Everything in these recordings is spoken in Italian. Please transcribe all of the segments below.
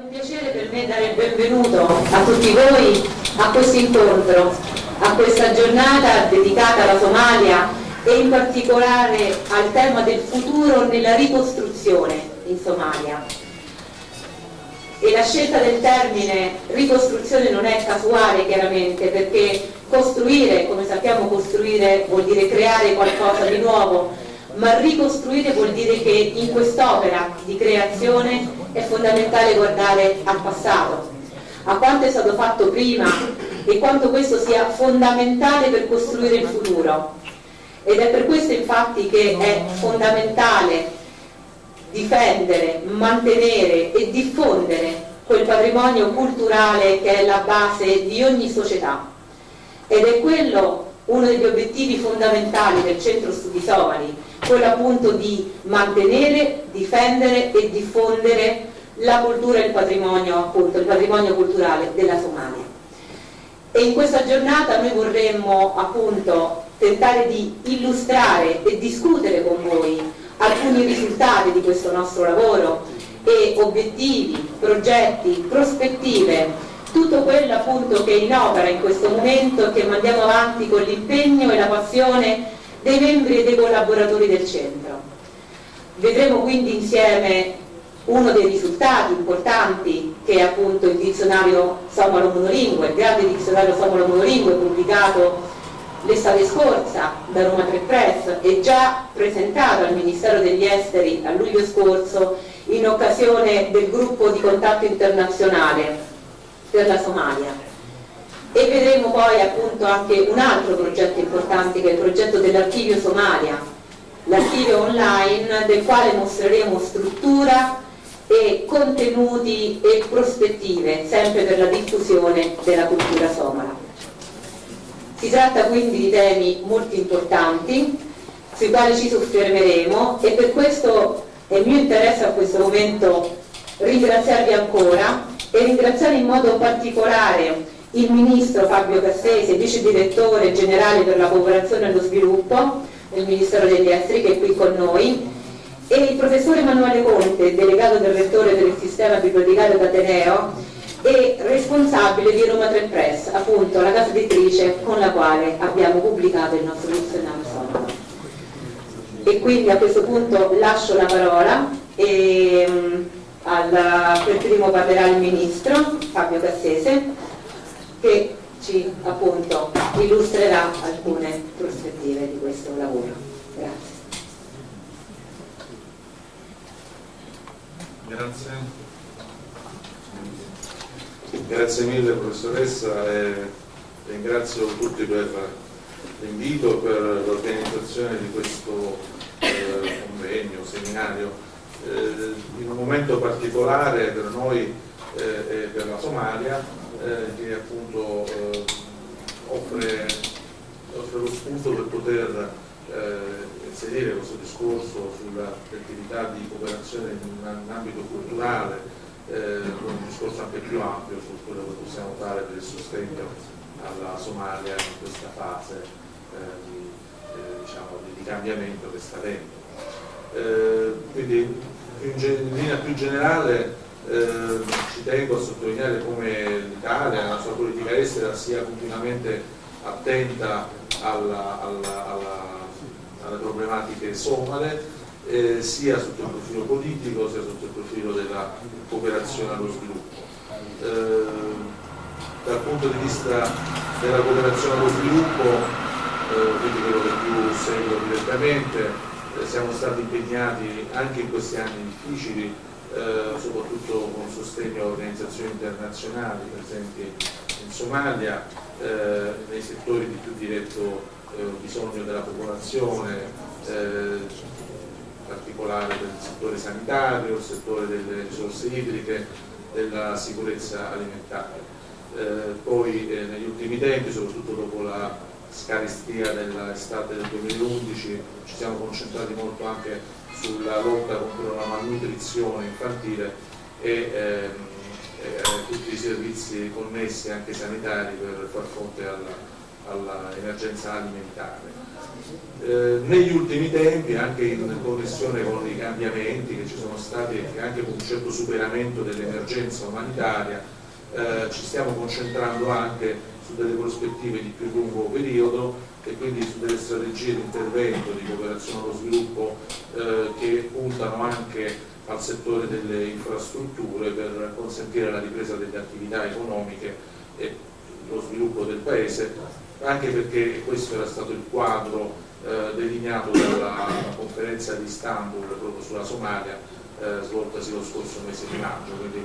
un piacere per me dare il benvenuto a tutti voi a questo incontro, a questa giornata dedicata alla Somalia e in particolare al tema del futuro nella ricostruzione in Somalia. E la scelta del termine ricostruzione non è casuale, chiaramente, perché costruire, come sappiamo, costruire vuol dire creare qualcosa di nuovo, ma ricostruire vuol dire che in quest'opera di creazione è fondamentale guardare al passato, a quanto è stato fatto prima e quanto questo sia fondamentale per costruire il futuro. Ed è per questo infatti che è fondamentale difendere, mantenere e diffondere quel patrimonio culturale che è la base di ogni società. Ed è quello uno degli obiettivi fondamentali del Centro Studi Somali, quello appunto di mantenere, difendere e diffondere la cultura e il patrimonio, appunto, il patrimonio culturale della Somalia. E in questa giornata noi vorremmo appunto tentare di illustrare e discutere con voi alcuni risultati di questo nostro lavoro e obiettivi, progetti, prospettive, tutto quello appunto che è in opera in questo momento e che mandiamo avanti con l'impegno e la passione dei membri e dei collaboratori del centro. Vedremo quindi insieme uno dei risultati importanti che è appunto il dizionario somalo monolingue, il grande dizionario somalo monolingue pubblicato l'estate scorsa da Roma 3 Press e già presentato al Ministero degli Esteri a luglio scorso in occasione del gruppo di contatto internazionale per la Somalia. E vedremo poi appunto anche un altro progetto importante che è il progetto dell'archivio Somalia, l'archivio online del quale mostreremo struttura e contenuti e prospettive sempre per la diffusione della cultura somala. Si tratta quindi di temi molto importanti sui quali ci soffermeremo e per questo è mio interesse a questo momento ringraziarvi ancora e ringraziare in modo particolare il Ministro Fabio Cassese, Vice Direttore Generale per la Cooperazione e lo Sviluppo del Ministero degli Esteri, che è qui con noi, e il Professore Emanuele Conte, Delegato del Rettore del Sistema Bibliotecario d'Ateneo e responsabile di Roma 3 Press, appunto la casa editrice con la quale abbiamo pubblicato il nostro dizionario somalo. E quindi a questo punto lascio la parola e per primo parlerà il Ministro Fabio Cassese, che ci appunto illustrerà alcune prospettive di questo lavoro. Grazie. Grazie mille professoressa e ringrazio tutti per l'invito, per l'organizzazione di questo convegno, seminario, in un momento particolare per noi e per la Somalia, che appunto offre lo spunto per poter inserire questo discorso sull'attività di cooperazione in ambito culturale, con un discorso anche più ampio su quello che possiamo fare per il sostegno alla Somalia in questa fase di cambiamento che sta avendo. Quindi in linea più generale ci tengo a sottolineare come l'Italia, la sua politica estera, sia continuamente attenta alle problematiche somale, sia sotto il profilo politico sia sotto il profilo della cooperazione allo sviluppo. Dal punto di vista della cooperazione allo sviluppo, quindi quello che più seguo direttamente, siamo stati impegnati anche in questi anni difficili, soprattutto con sostegno a organizzazioni internazionali presenti in Somalia, nei settori di più diretto bisogno della popolazione, in particolare del settore sanitario, il settore delle risorse idriche, della sicurezza alimentare. Poi negli ultimi tempi, soprattutto dopo la scarestia dell'estate del 2011, ci siamo concentrati molto anche sulla lotta contro la malnutrizione infantile e tutti i servizi connessi anche sanitari per far fronte all'emergenza alimentare. Negli ultimi tempi, anche in connessione con i cambiamenti che ci sono stati e anche con un certo superamento dell'emergenza umanitaria, ci stiamo concentrando anche su delle prospettive di più lungo periodo e quindi su delle strategie di intervento di cooperazione allo sviluppo che puntano anche al settore delle infrastrutture per consentire la ripresa delle attività economiche e lo sviluppo del Paese, anche perché questo era stato il quadro delineato dalla conferenza di Istanbul proprio sulla Somalia svoltasi lo scorso mese di maggio, quindi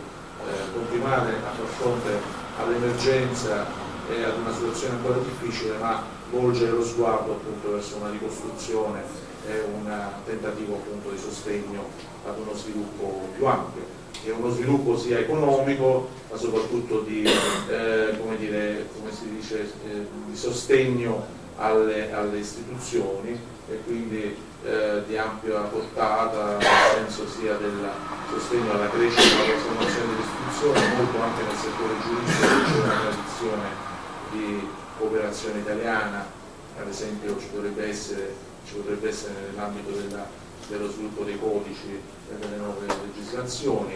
continuare a far fronte all'emergenza e ad una situazione ancora difficile, ma volgere lo sguardo appunto verso una ricostruzione e un tentativo appunto di sostegno ad uno sviluppo più ampio, che è uno sviluppo sia economico ma soprattutto di, come si dice, di sostegno alle istituzioni e quindi di ampia portata, nel senso sia del sostegno alla crescita e alla formazione delle istituzioni, molto anche nel settore giuridico c'è una tradizione di cooperazione italiana, ad esempio ci potrebbe essere nell'ambito dello sviluppo dei codici e delle nuove legislazioni,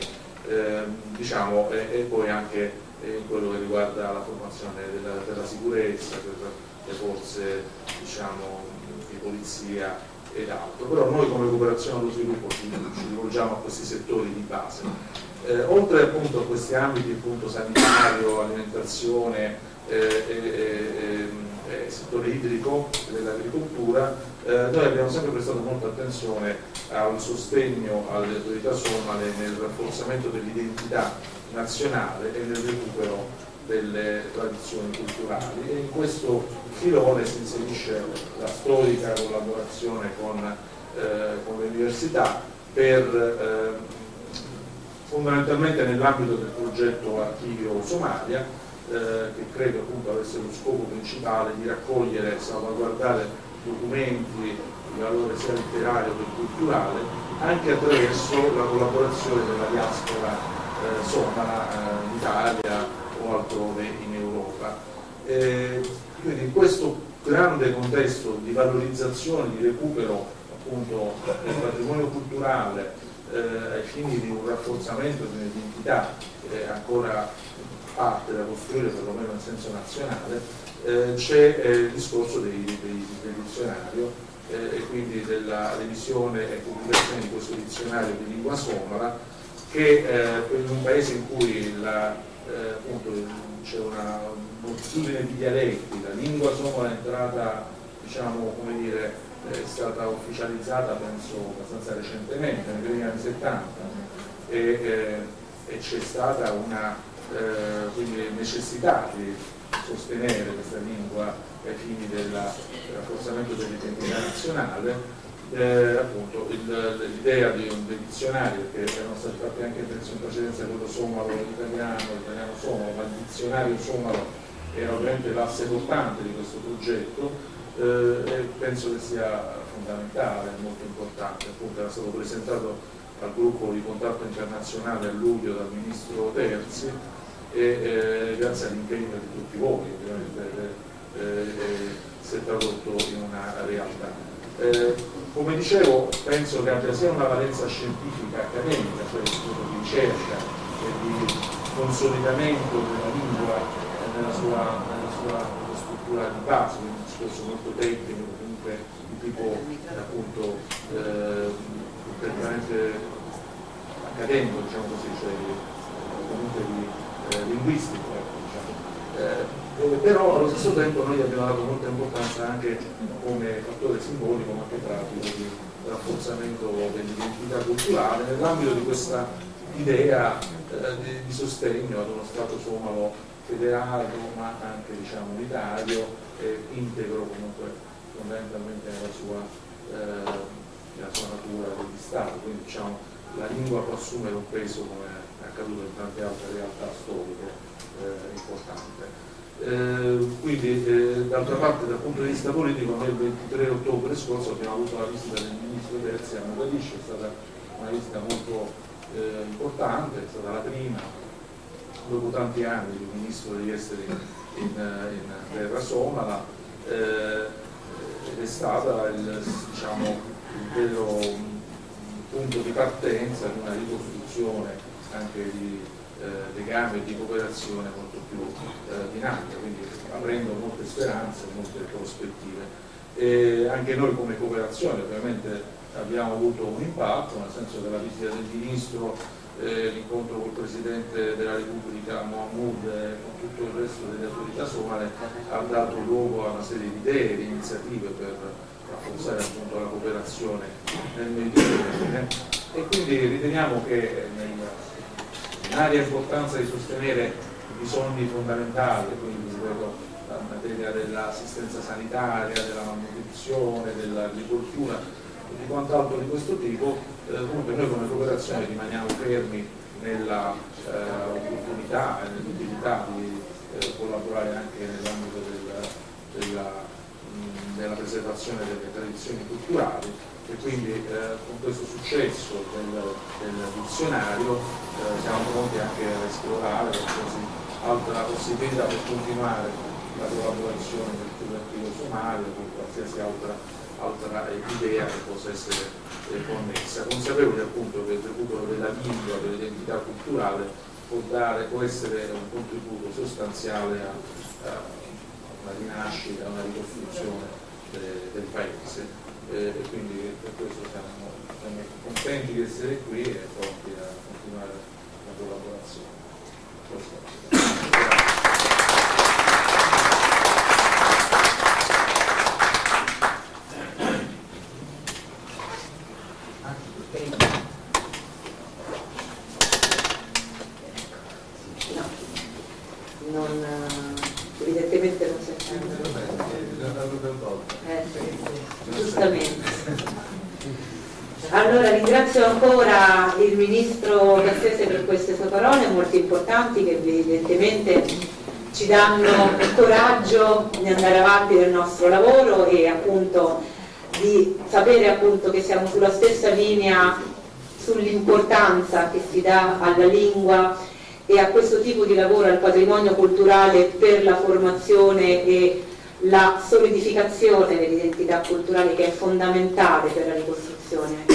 diciamo, e poi anche in quello che riguarda la formazione della sicurezza, per le forze, diciamo, di polizia ed altro. Però noi come cooperazione allo sviluppo ci rivolgiamo a questi settori di base. Oltre appunto a questi ambiti appunto sanitario, alimentazione, settore idrico dell'agricoltura, noi abbiamo sempre prestato molta attenzione al sostegno alle autorità somale nel rafforzamento dell'identità nazionale e nel recupero delle tradizioni culturali, e in questo filone si inserisce la storica collaborazione con le università per fondamentalmente nell'ambito del progetto Archivio Somalia, che credo appunto avesse lo scopo principale di raccogliere e salvaguardare documenti di valore sia letterario che culturale, anche attraverso la collaborazione della diaspora somala in Italia o altrove in Europa. Quindi in questo grande contesto di valorizzazione, di recupero appunto del patrimonio culturale ai fini di un rafforzamento di un'identità che è ancora parte da costruire perlomeno in senso nazionale, c'è il discorso del dizionario e quindi della revisione e pubblicazione di questo dizionario di lingua somala, che per un paese in cui c'è una moltitudine di dialetti, la lingua somala è entrata, diciamo, come dire, è stata ufficializzata penso abbastanza recentemente, nei primi anni 70, e c'è stata una quindi necessità di sostenere questa lingua ai fini del rafforzamento dell'identità nazionale. Appunto l'idea di un dizionario, perché erano stati fatti anche in precedenza quello somalo italiano, l'italiano somalo, ma il dizionario somalo era ovviamente l'asse portante di questo progetto, e penso che sia fondamentale, molto importante. Appunto era stato presentato al gruppo di contatto internazionale a luglio dal ministro Terzi e grazie all'impegno di tutti voi ovviamente si è tradotto in una realtà. Come dicevo, penso che abbia sia una valenza scientifica, accademica, cioè di ricerca e di consolidamento della lingua nella sua struttura di base, quindi un discorso molto tecnico, comunque di tipo appunto praticamente accademico, diciamo così, cioè comunque di linguistico, diciamo. Però allo stesso tempo noi abbiamo dato molta importanza anche come fattore simbolico ma anche pratico di rafforzamento dell'identità culturale nell'ambito di questa idea di sostegno ad uno Stato somalo federato ma anche, diciamo, unitario e integro comunque fondamentalmente nella sua natura di Stato, quindi diciamo la lingua può assumere un peso come è accaduto in tante altre realtà storiche importante. Quindi d'altra parte dal punto di vista politico noi il 23 ottobre scorso abbiamo avuto la visita del ministro Terzi a Mogadiscio, è stata una visita molto importante, è stata la prima dopo tanti anni di un ministro degli esteri in terra somala, ed è stata il vero punto di partenza di una ricostruzione anche di legame e di cooperazione molto più dinamica, quindi aprendo molte speranze, molte prospettive. E anche noi come cooperazione ovviamente abbiamo avuto un impatto, nel senso che la visita del Ministro, l'incontro col Presidente della Repubblica Mohamud e con tutto il resto delle autorità somale ha dato luogo a una serie di idee, di iniziative per rafforzare appunto la cooperazione nel Mediterraneo, e quindi riteniamo che nell'area importanza di sostenere i bisogni fondamentali, quindi la materia dell'assistenza sanitaria, della malnutrizione, dell'agricoltura e di quant'altro di questo tipo, comunque noi come cooperazione rimaniamo fermi nella opportunità e nell'utilità di collaborare anche nell'ambito della preservazione delle tradizioni culturali, e quindi con questo successo del dizionario siamo pronti anche a esplorare qualsiasi altra possibilità per continuare la collaborazione del collettivo somalo con qualsiasi altra idea che possa essere connessa, consapevoli appunto che il recupero della lingua, dell'identità culturale può essere un contributo sostanziale a una rinascita, a una ricostruzione del paese, e quindi per questo siamo contenti di essere qui e pronti a continuare la collaborazione. Evidentemente non si accende. Giustamente. Allora ringrazio ancora il Ministro Cassese per queste sue parole molto importanti che evidentemente ci danno il coraggio di andare avanti nel nostro lavoro e appunto di sapere appunto che siamo sulla stessa linea sull'importanza che si dà alla lingua e a questo tipo di lavoro, al patrimonio culturale, per la formazione e la solidificazione dell'identità culturale, che è fondamentale per la ricostruzione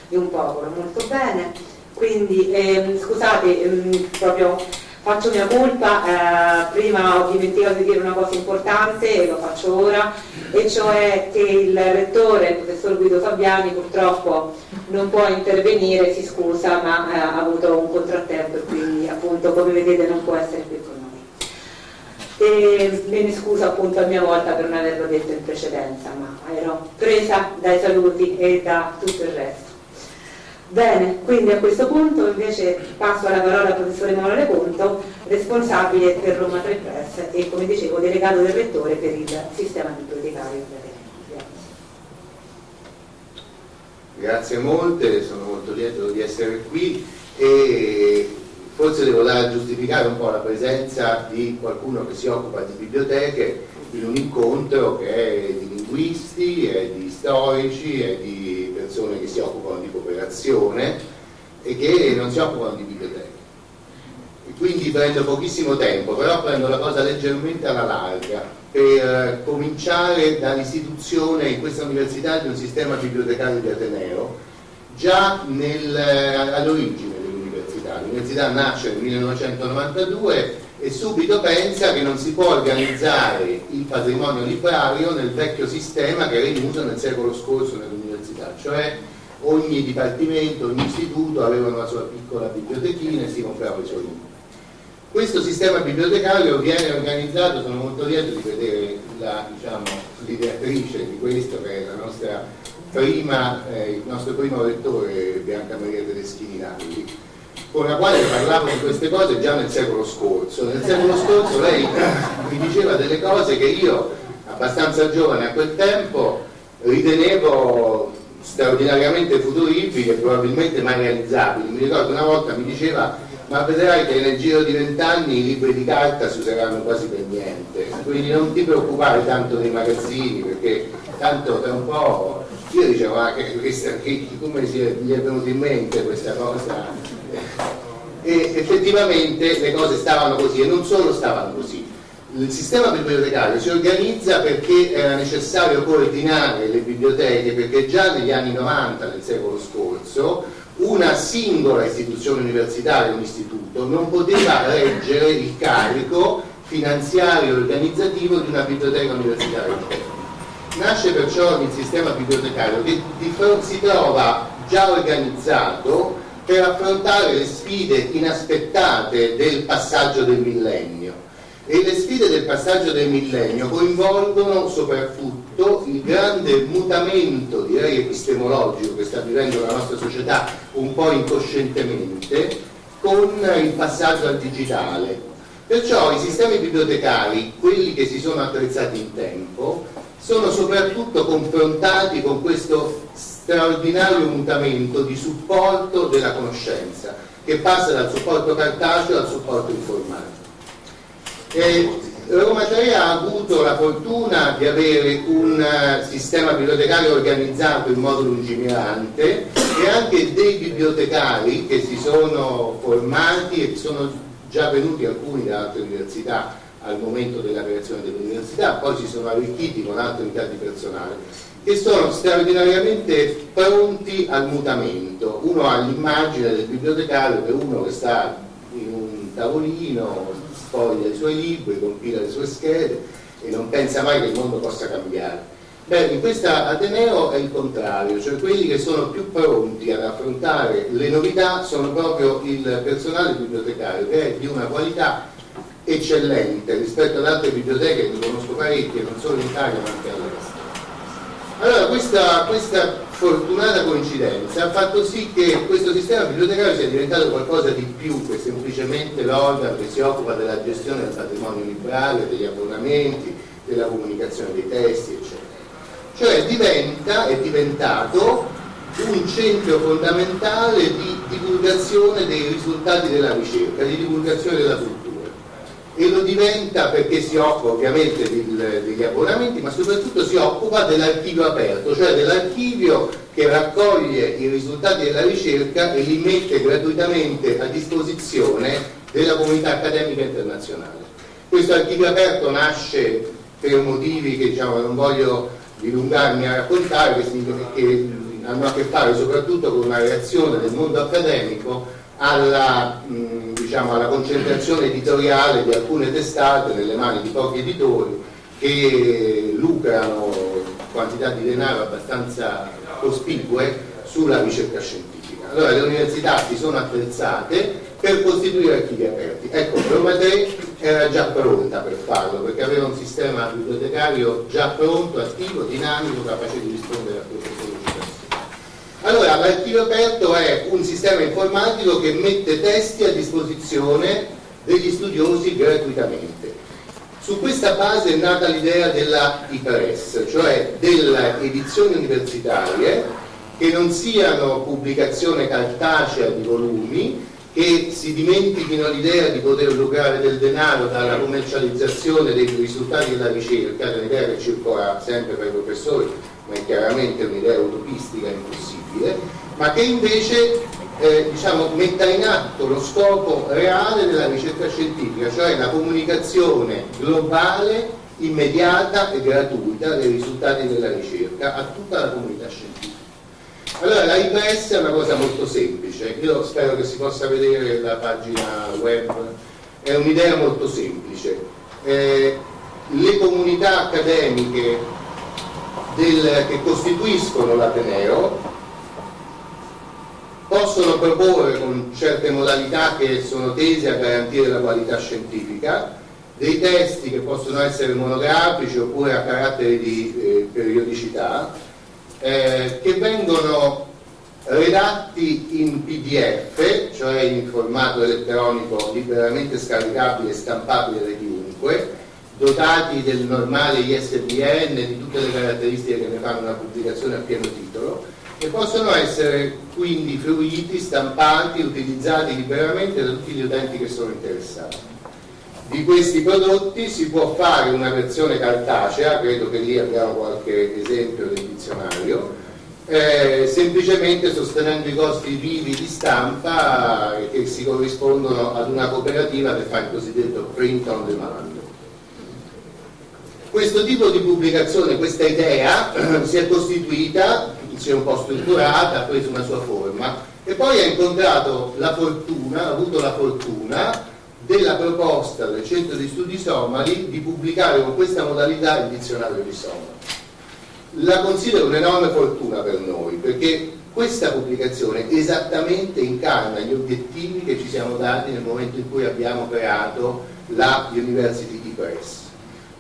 di un popolo. Molto bene, quindi scusate, proprio faccio mia colpa, prima ho dimenticato di dire una cosa importante e lo faccio ora, e cioè che il rettore, il professor Guido Fabiani, purtroppo non può intervenire, si scusa, ma ha avuto un contrattempo e quindi appunto come vedete non può essere qui con noi. E me ne scuso appunto a mia volta per non averlo detto in precedenza, ma ero presa dai saluti e da tutto il resto. Bene, quindi a questo punto invece passo la parola al professore Emanuele Conto, responsabile per Roma 3 Press e, come dicevo, delegato del rettore per il sistema bibliotecario. Grazie molte, sono molto lieto di essere qui e forse devo dare a giustificare un po' la presenza di qualcuno che si occupa di biblioteche in un incontro che è di linguisti, e di storici e di persone che si occupano di cooperazione e che non si occupano di biblioteche. E quindi prendo pochissimo tempo, però prendo la cosa leggermente alla larga per cominciare dall'istituzione in questa università di un sistema bibliotecario di Ateneo già all'origine dell'università. L'università nasce nel 1992 e subito pensa che non si può organizzare il patrimonio librario nel vecchio sistema che era in uso nel secolo scorso nell'università, cioè ogni dipartimento, ogni istituto aveva una sua piccola bibliotechina e si comprava i suoi libri. Questo sistema bibliotecario viene organizzato, sono molto lieto di vedere l'ideatrice di questo, che è la nostra il nostro primo rettore, Bianca Maria Tedeschini Napoli, con la quale parlavo di queste cose già nel secolo scorso. Nel secolo scorso lei mi diceva delle cose che io, abbastanza giovane a quel tempo, ritenevo straordinariamente futuribili e probabilmente mai realizzabili. Mi ricordo una volta mi diceva: ma vedrai che nel giro di 20 anni i libri di carta si useranno quasi per niente, quindi non ti preoccupare tanto dei magazzini, perché tanto tra un po'. Io dicevo: ma come gli è venuto in mente questa cosa? E effettivamente le cose stavano così, e non solo stavano così. il sistema bibliotecario si organizza perché era necessario coordinare le biblioteche, perché già negli anni 90 del secolo scorso una singola istituzione universitaria, un istituto, non poteva reggere il carico finanziario e organizzativo di una biblioteca universitaria. Nasce perciò il sistema bibliotecario che si trova già organizzato per affrontare le sfide inaspettate del passaggio del millennio. E le sfide del passaggio del millennio coinvolgono soprattutto il grande mutamento, direi epistemologico, che sta vivendo la nostra società un po' incoscientemente con il passaggio al digitale. Perciò i sistemi bibliotecari, quelli che si sono attrezzati in tempo, sono soprattutto confrontati con questo straordinario mutamento di supporto della conoscenza, che passa dal supporto cartaceo al supporto informatico. Roma 3 ha avuto la fortuna di avere un sistema bibliotecario organizzato in modo lungimirante e anche dei bibliotecari che si sono formati e che sono già venuti alcuni da altre università al momento della creazione dell'università, poi si sono arricchiti con altre unità di personale che sono straordinariamente pronti al mutamento. Uno ha l'immagine del bibliotecario che è uno che sta in un tavolino, sfoglia i suoi libri, compila le sue schede e non pensa mai che il mondo possa cambiare. Beh, in questa Ateneo è il contrario, cioè quelli che sono più pronti ad affrontare le novità sono proprio il personale bibliotecario, che è di una qualità eccellente rispetto ad altre biblioteche che conosco parecchie, non solo in Italia ma anche all'estero. Allora questa fortunata coincidenza ha fatto sì che questo sistema bibliotecario sia diventato qualcosa di più che semplicemente l'organo che si occupa della gestione del patrimonio librario, degli abbonamenti, della comunicazione dei testi, eccetera. Cioè è diventato un centro fondamentale di divulgazione dei risultati della ricerca, di divulgazione della cultura. E lo diventa perché si occupa ovviamente degli abbonamenti, ma soprattutto si occupa dell'archivio aperto, cioè dell'archivio che raccoglie i risultati della ricerca e li mette gratuitamente a disposizione della comunità accademica internazionale. Questo archivio aperto nasce per motivi che non voglio dilungarmi a raccontare, che hanno a che fare soprattutto con una reazione del mondo accademico alla concentrazione editoriale di alcune testate nelle mani di pochi editori che lucrano quantità di denaro abbastanza cospicue sulla ricerca scientifica. Allora le università si sono attrezzate per costituire archivi aperti. Ecco, Roma 3 era già pronta per farlo, perché aveva un sistema bibliotecario già pronto, attivo, dinamico, capace di rispondere a queste sollecitazioni. Allora, l'archivio aperto è un sistema informatico che mette testi a disposizione degli studiosi gratuitamente. Su questa base è nata l'idea della e-press, cioè delle edizioni universitarie che non siano pubblicazione cartacea di volumi, che si dimentichino l'idea di poter lucrare del denaro dalla commercializzazione dei risultati della ricerca, che è un'idea che circola sempre per i professori, ma è chiaramente un'idea utopistica, impossibile, ma che invece metta in atto lo scopo reale della ricerca scientifica, cioè la comunicazione globale, immediata e gratuita dei risultati della ricerca a tutta la comunità scientifica. Allora la e-press è una cosa molto semplice, io spero che si possa vedere la pagina web, è un'idea molto semplice. Le comunità accademiche che costituiscono l'Ateneo possono proporre con certe modalità che sono tese a garantire la qualità scientifica dei testi che possono essere monografici oppure a carattere di periodicità, che vengono redatti in PDF, cioè in formato elettronico liberamente scaricabile e stampabile da chiunque, dotati del normale ISBN, di tutte le caratteristiche che ne fanno una pubblicazione a pieno titolo, e possono essere quindi fruiti, stampati, utilizzati liberamente da tutti gli utenti che sono interessati. Di questi prodotti si può fare una versione cartacea, credo che lì abbiamo qualche esempio del dizionario, semplicemente sostenendo i costi vivi di stampa che si corrispondono ad una cooperativa che fa il cosiddetto print on demand. questo tipo di pubblicazione, questa idea si è costituita, si è un po' strutturata, ha preso una sua forma e poi ha incontrato la fortuna, ha avuto la fortuna della proposta del Centro di Studi Somali di pubblicare con questa modalità il dizionario di Somalo. La considero un'enorme fortuna per noi, perché questa pubblicazione esattamente incarna gli obiettivi che ci siamo dati nel momento in cui abbiamo creato la University Press.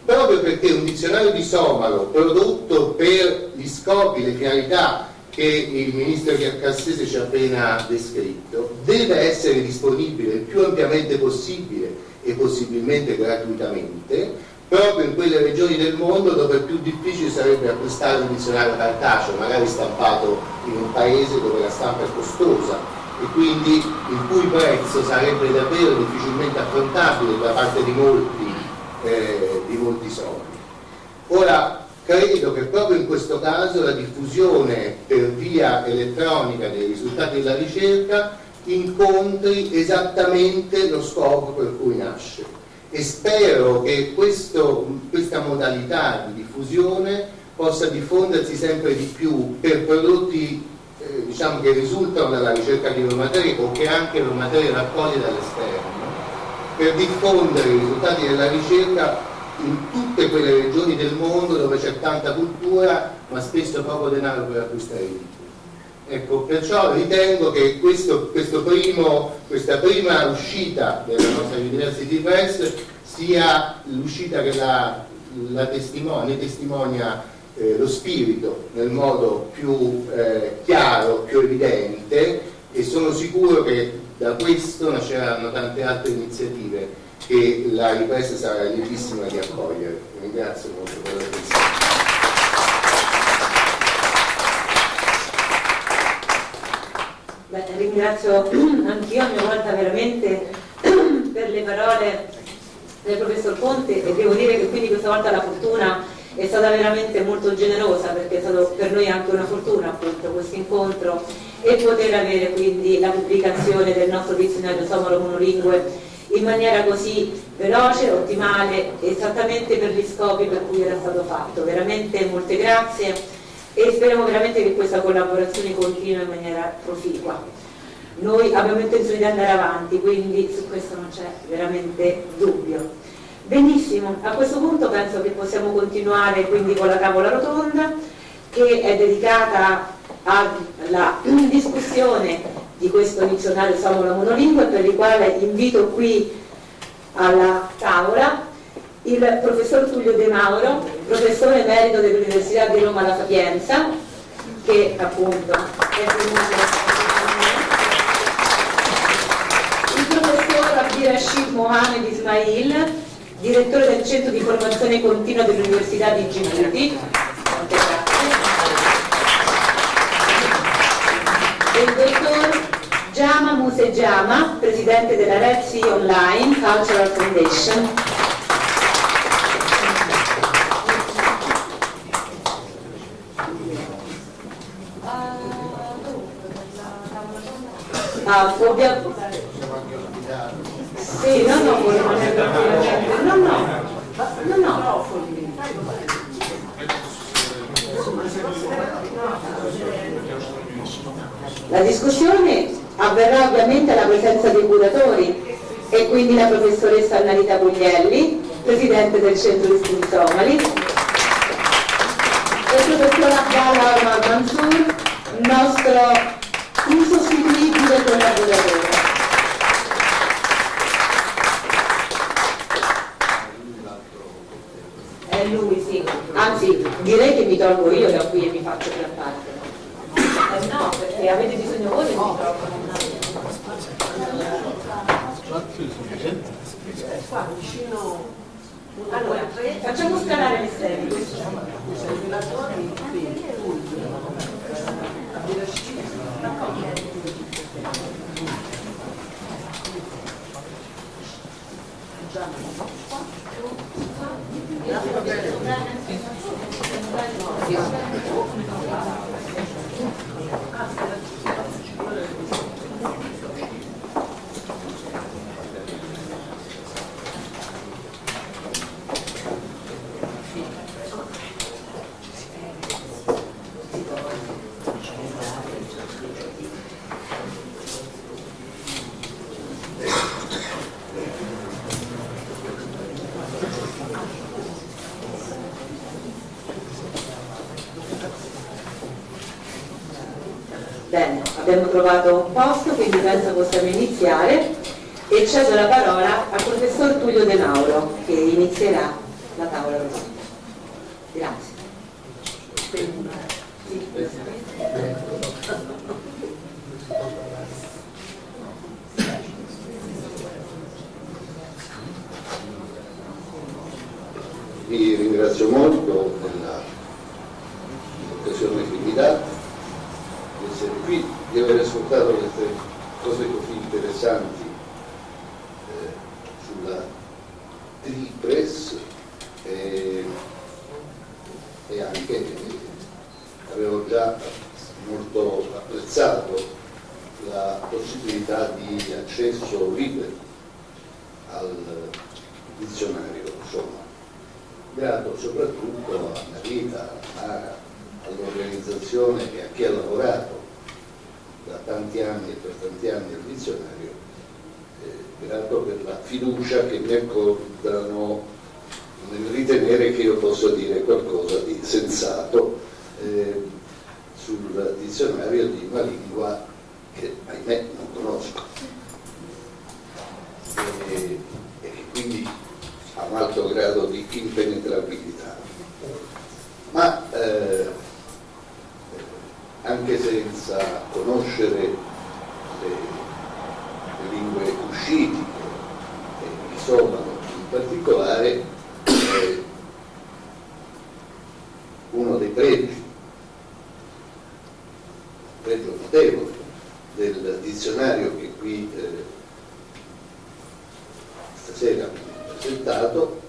Proprio perché un dizionario di somalo prodotto per gli scopi, le finalità che il ministro Cassese ci ha appena descritto, deve essere disponibile il più ampiamente possibile e possibilmente gratuitamente proprio in quelle regioni del mondo dove più difficile sarebbe acquistare un dizionario cartaceo, magari stampato in un paese dove la stampa è costosa e quindi il cui prezzo sarebbe davvero difficilmente affrontabile da parte di molti somali. Ora, credo che proprio in questo caso la diffusione per via elettronica dei risultati della ricerca incontri esattamente lo scopo per cui nasce e spero che questa modalità di diffusione possa diffondersi sempre di più per prodotti diciamo che risultano dalla ricerca di Roma 3 o che anche Roma 3 raccoglie dall'esterno, per diffondere i risultati della ricerca in tutte quelle regioni del mondo dove c'è tanta cultura ma spesso poco denaro per acquistare i libri. Ecco, perciò ritengo che questa prima uscita della nostra University Press sia l'uscita che ne testimonia lo spirito nel modo più chiaro, più evidente, e sono sicuro che da questo nasceranno tante altre iniziative che la Ripresa sarà lietissima di accogliere. Ringrazio molto per l'attenzione. Ringrazio anch'io a mia volta veramente per le parole del professor Conte e devo dire che quindi questa volta la fortuna è stata veramente molto generosa, perché è stato per noi anche una fortuna appunto questo incontro e poter avere quindi la pubblicazione del nostro dizionario somalo monolingue in maniera così veloce, ottimale, esattamente per gli scopi per cui era stato fatto. Veramente molte grazie e speriamo veramente che questa collaborazione continui in maniera proficua. Noi abbiamo intenzione di andare avanti, quindi su questo non c'è veramente dubbio. Benissimo, a questo punto penso che possiamo continuare quindi con la tavola rotonda che è dedicata alla discussione di questo dizionario somalo monolingue, per il quale invito qui alla tavola il professor Tullio De Mauro, professore emerito dell'Università di Roma La Sapienza, che appunto è venuto, il professor Abdirashid Mohamed Ismail, direttore del Centro di Formazione Continua dell'Università di Djibouti, e il dottor Jama Musejama, presidente della Red Sea Online Cultural Foundation. Sì, no, la discussione avverrà ovviamente alla presenza dei curatori e quindi la professoressa Annalita Puglielli, presidente del Centro di Studi Somali, e il professor Abdallah Omar Mansour, nostro insostituibile collaboratore. È lui, sì. Anzi, direi che mi tolgo io da qui e mi faccio più a parte. No, perché avete bisogno voi di microfono. Qua vicino. Allora, facciamo scalare le sedie. abbiamo trovato un posto, quindi penso possiamo iniziare e cedo la parola al professor Tullio De Mauro che inizierà la tavola rotonda. Grazie. Vi ringrazio molto dell'occasione che mi dà di essere qui, di aver ascoltato queste cose così interessanti sulla Tripress e anche avevo già molto apprezzato la possibilità di accesso libero al dizionario, insomma. Grato soprattutto a Marita, a Mara, all'organizzazione e a chi ha lavorato da tanti anni e per tanti anni al dizionario, grato per la fiducia che mi accordano nel ritenere che io possa dire qualcosa di sensato sul dizionario di una lingua che ahimè non conosco e che quindi ha un alto grado di impenetrabilità, ma anche senza conoscere le lingue cuscitiche e il somalo in particolare, uno dei pregio notevole del dizionario che qui stasera mi ha presentato,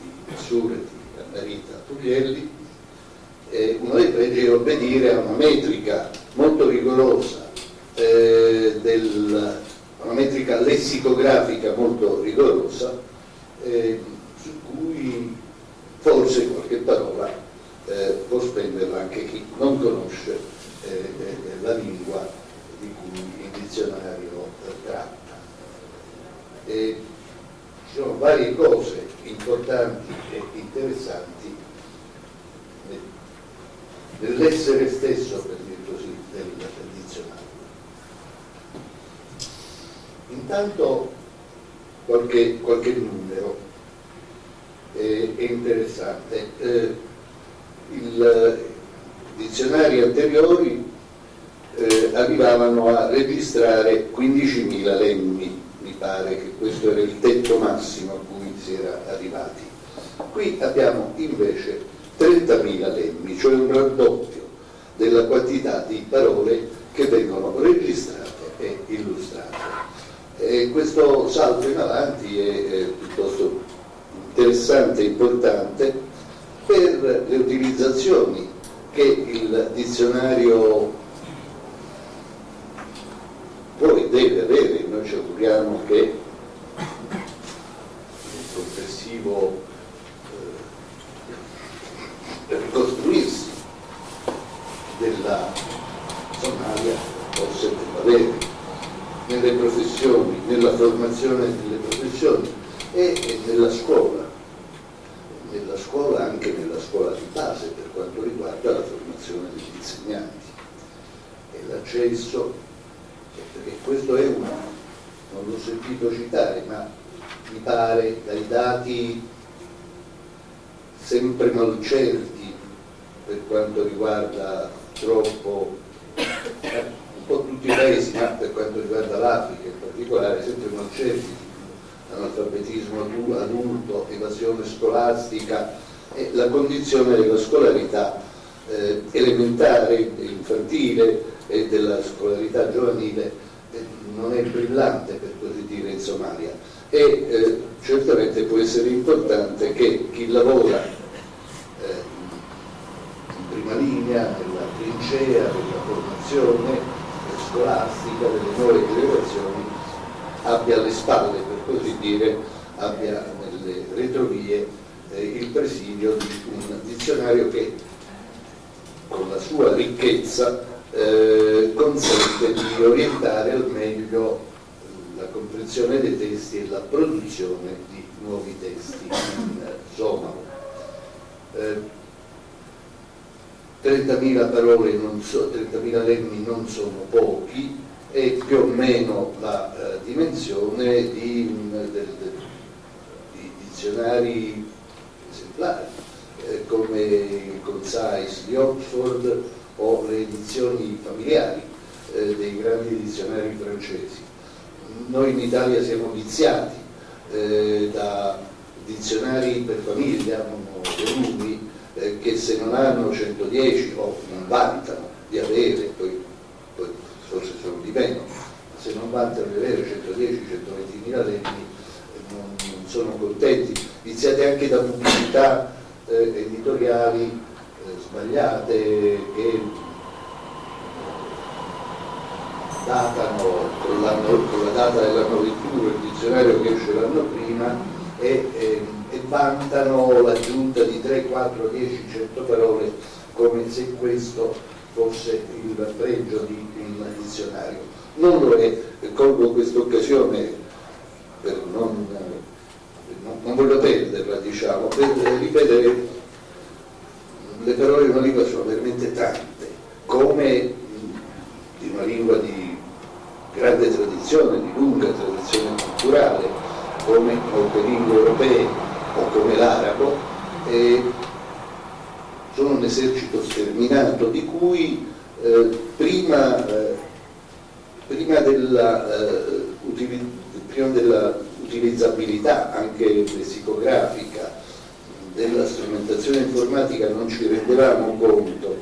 di misure di Marita Tuglielli, uno dei pregi è obbedire a una metrica molto rigorosa, una metrica lessicografica molto rigorosa, su cui forse qualche parola può spenderla anche chi non conosce la lingua di cui il dizionario tratta. Ci sono varie cose importanti e interessanti nell'essere stesso, per dire così, del dizionario. Intanto qualche numero è interessante. I dizionari anteriori arrivavano a registrare 15.000 lemmi, mi pare che questo era il tetto massimo a cui si era arrivati. Qui abbiamo invece 30.000 lemmi, cioè un raddoppio della quantità di parole che vengono registrate e illustrate. Questo salto in avanti è piuttosto interessante e importante per le utilizzazioni che il dizionario può e deve avere. Noi ci auguriamo che il complessivo ricostruirsi della Somalia possa avere nelle professioni, nella formazione delle professioni e nella scuola, anche nella scuola di base per quanto riguarda la formazione degli insegnanti e l'accesso, perché questo è non l'ho sentito citare, ma mi pare dai dati sempre malcerti per quanto riguarda troppo un po' tutti i paesi, ma per quanto riguarda l'Africa in particolare, sempre malcerti, analfabetismo adulto, evasione scolastica e la condizione della scolarità elementare, infantile e della scolarità giovanile non è brillante, per così dire, in Somalia. E certamente può essere importante che chi lavora in prima linea, nella trincea della formazione scolastica delle nuove generazioni, abbia alle spalle, per così dire, abbia nelle retrovie il presidio di un dizionario che con la sua ricchezza consente di orientare al meglio la comprensione dei testi e la produzione di nuovi testi in somalo. 30.000 parole, 30.000 lemmi non sono pochi, è più o meno la dimensione di dizionari esemplari, come il Concise di Oxford o le edizioni familiari dei grandi dizionari francesi. Noi in Italia siamo viziati da dizionari per famiglia, volumi, che se non hanno 110 o non vantano di avere, poi forse sono di meno, se non vantano di avere 110-120.000 lemmi non sono contenti, viziati anche da pubblicità editoriali sbagliate che datano con la data dell'anno lettura il dizionario che esce l'anno prima e vantano l'aggiunta di 3, 4, 10, 100 parole come se questo fosse il pregio di un dizionario. Non lo è, colgo questa occasione per non voglio perderla, diciamo, per ripetere, le parole di una lingua sono veramente tante, come di una lingua di grande tradizione, di lunga tradizione culturale, come molte lingue europee o come l'arabo, sono un esercito sterminato di cui prima della utilizzabilità anche lessicografica della strumentazione informatica non ci rendevamo conto,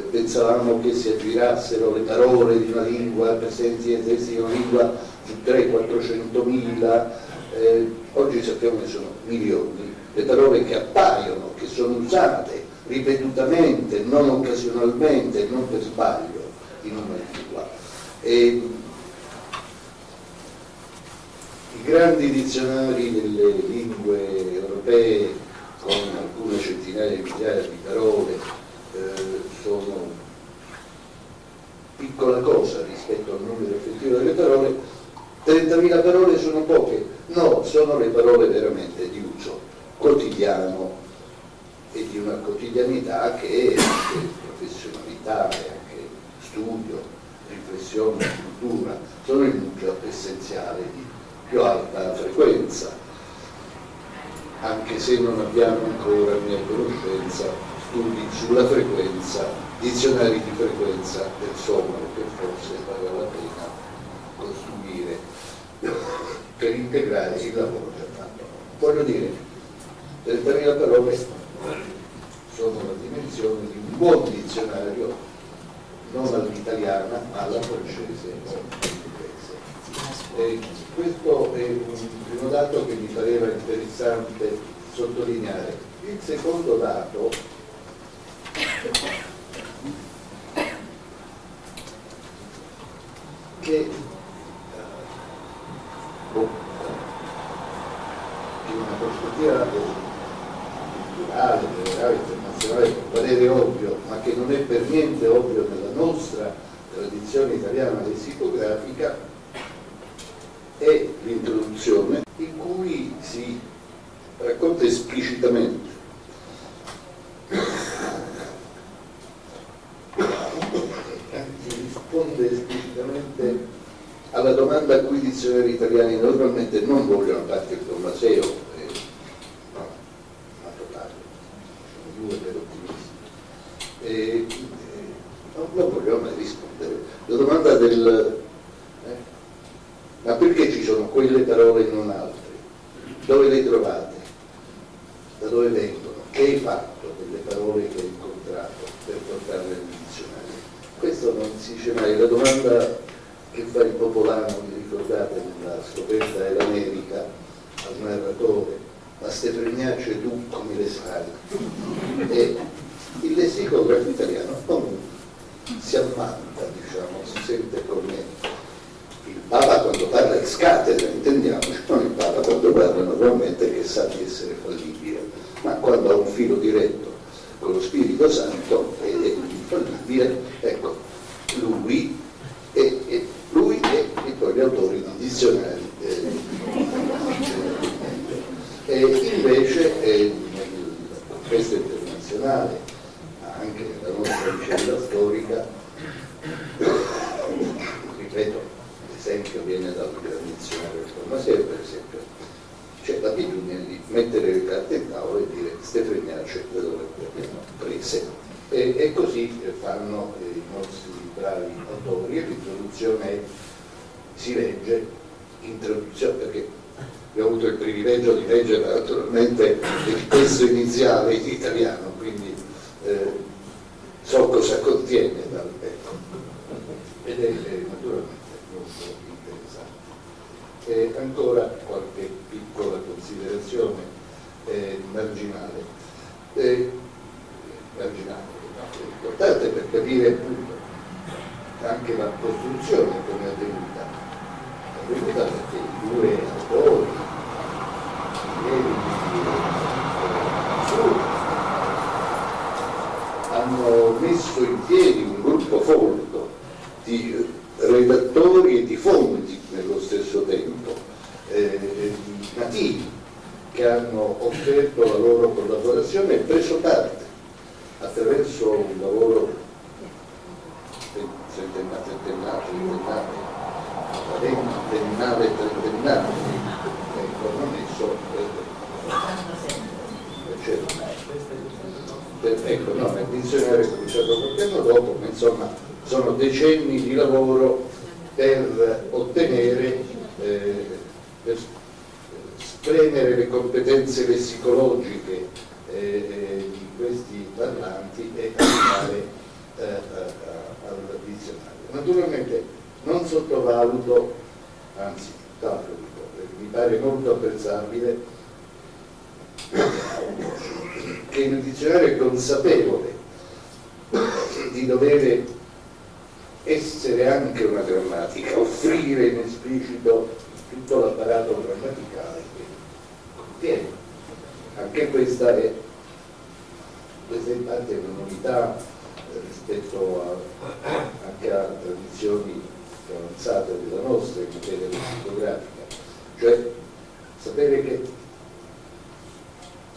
pensavamo che si aggirassero le parole di una lingua presenti nei testi di una lingua su 300-400.000, oggi sappiamo che sono milioni le parole che appaiono, che sono usate ripetutamente, non occasionalmente, non per sbaglio in una lingua. I grandi dizionari delle lingue europee con alcune centinaia di migliaia di parole sono piccola cosa rispetto al numero effettivo delle parole. 30.000 parole sono poche? No, sono le parole veramente di uso quotidiano e di una quotidianità che è anche professionalità, è anche studio, riflessione, cultura, sono il nucleo essenziale di più alta frequenza, anche se non abbiamo ancora a mia conoscenza studi sulla frequenza, dizionari di frequenza del sonno, che forse vale la pena costruire per integrare il lavoro già fatto. Voglio dire, 30.000 parole sono la dimensione di un buon dizionario, non all'italiana ma alla francese o all'inglese. Questo è un primo dato che mi pareva interessante sottolineare. Il secondo dato che in una prospettiva culturale, generale, internazionale, può parere ovvio, ma che non è per niente ovvio nella nostra tradizione italiana lessicografica, è l'introduzione in cui si racconta esplicitamente si risponde esplicitamente alla domanda a cui i dizionari italiani normalmente non vogliono, a parte il Tommaseo, no, ma totale, sono due per ottimisti, non vogliono mai rispondere. La domanda del ma perché ci sono quelle parole e non altre? Dove le trovate? Da dove vengono? Che hai fatto delle parole che hai incontrato per portarle nel dizionario? Questo non si dice mai. La domanda che fa il popolano, vi ricordate, nella scoperta dell'America al narratore: ma ste pregnacce tu come le sai? E il lessicografo italiano si ammanta, diciamo, si sente come il Papa quando parla ex cattedra, intendiamoci, non il Papa quando parla normalmente, che sa di essere fallibile, ma quando ha un filo diretto con lo Spirito Santo è infallibile. Ecco, lui e poi gli autori di dizionari. E invece nel contesto internazionale, anche nella nostra mettere le carte in tavola e dire ste fregnacce da dove le abbiamo prese, e così fanno i nostri bravi autori. E l'introduzione si legge, introduzione, perché ho avuto il privilegio di leggere naturalmente il testo iniziale in italiano, quindi so cosa contiene ed è naturalmente molto interessante. E ancora qualche piccola considerazione marginale, importante per capire appunto anche la costruzione come è avvenuta. Perché i due autori hanno messo in piedi un gruppo folto di redattori e di fonti nello stesso tempo, nativi, che hanno offerto la loro collaborazione e preso parte attraverso un lavoro trentennale, hanno messo ecco, no, il dizionario è cominciato qualche anno dopo, ma insomma sono decenni di lavoro per ottenere, per spremere le competenze lessicologiche di questi parlanti e arrivare al dizionario. Naturalmente non sottovaluto, anzi mi pare molto apprezzabile che il dizionario è consapevole di dover essere anche una grammatica, offrire in esplicito tutto l'apparato grammaticale che contiene. Anche questa è in parte una novità rispetto anche a tradizioni avanzate della nostra in materia lessicografica, cioè sapere che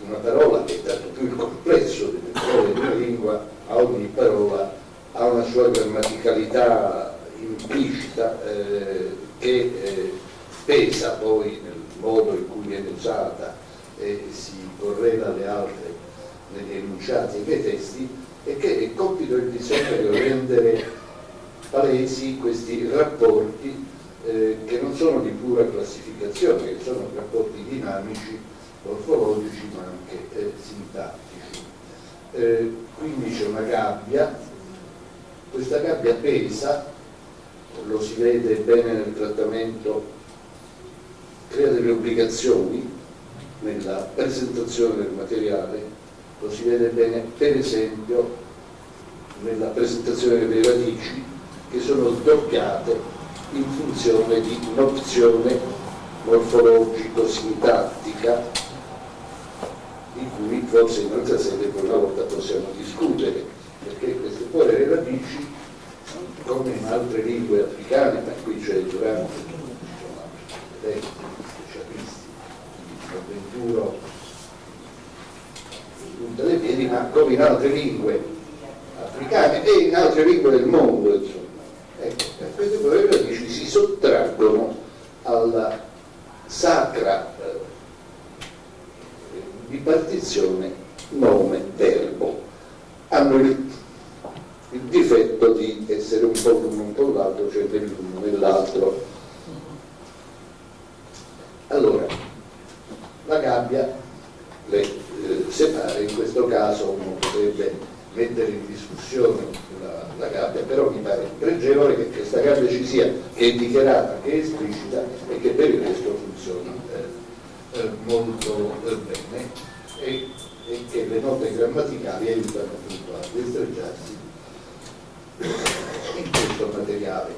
una parola, che è tanto più il complesso delle parole di una lingua, a ogni parola ha una sua grammaticalità implicita che pesa poi nel modo in cui viene usata e si correla alle altre negli enunciati e nei testi, e che è compito del dizionario rendere palesi questi rapporti che non sono di pura classificazione, che sono rapporti dinamici, morfologici ma anche sintattici. Quindi c'è una gabbia, questa gabbia pesa, lo si vede bene nel trattamento, crea delle obbligazioni nella presentazione del materiale, lo si vede bene per esempio nella presentazione delle radici, che sono sdoppiate in funzione di un'opzione morfologico-sintattica di cui forse in un'altra sede per una volta possiamo discutere, perché queste poi le radici, come in altre lingue africane, ma qui c'è Durante, specialisti, avventuro punta dei piedi, ma come in altre lingue africane e in altre lingue del mondo, insomma. Ecco, queste poi le radici si sottraggono alla sacra bipartizione nome-verbo, hanno il difetto di essere un po' l'uno un po' l'altro, cioè nell'uno nell'altro. Allora, la gabbia le separa, in questo caso uno potrebbe mettere in discussione la gabbia, però mi pare pregevole che questa gabbia ci sia, che è dichiarata, che è esplicita e che per il resto funziona molto bene, e che le note grammaticali aiutano appunto a destreggiarsi in questo materiale.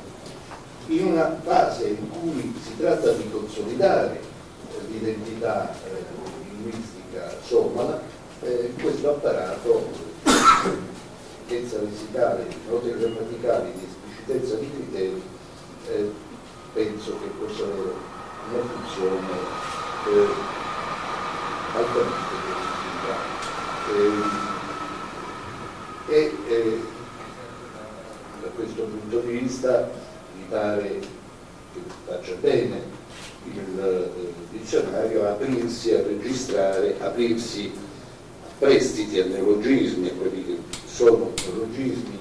In una fase in cui si tratta di consolidare l'identità linguistica somala, questo apparato di esplicitezza lessicale, di note grammaticali, di esplicitezza di criteri, penso che possa avere una funzione altamente positiva. Da questo punto di vista mi pare che faccia bene il dizionario aprirsi a registrare, aprirsi a prestiti, a neologismi, a quelli che sono neologismi,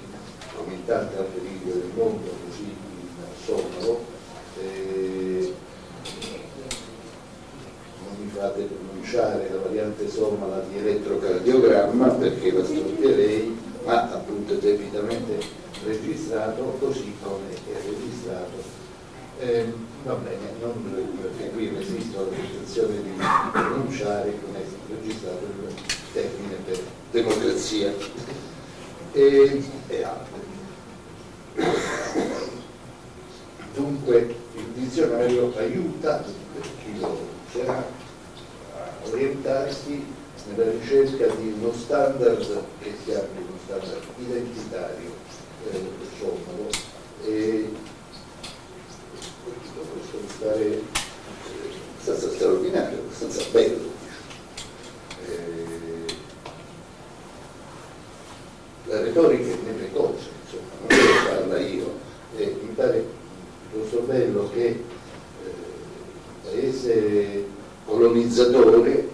come in tante altre lingue del mondo, così in somalo. Non mi fate pronunciare la variante somala di elettrocardiogramma perché la storpierei, ma appunto è debitamente registrato così come è registrato. Va bene, perché qui non esiste l'autorizzazione di pronunciare, non è registrato il termine per democrazia e altri. Dunque il dizionario aiuta chi lo userà a orientarsi nella ricerca di uno standard che si abbia uno standard identitario somalo e questo restare abbastanza straordinario, abbastanza bello. La retorica è nelle cose, insomma, non devo farla io. Mi pare piuttosto bello che il paese colonizzatore,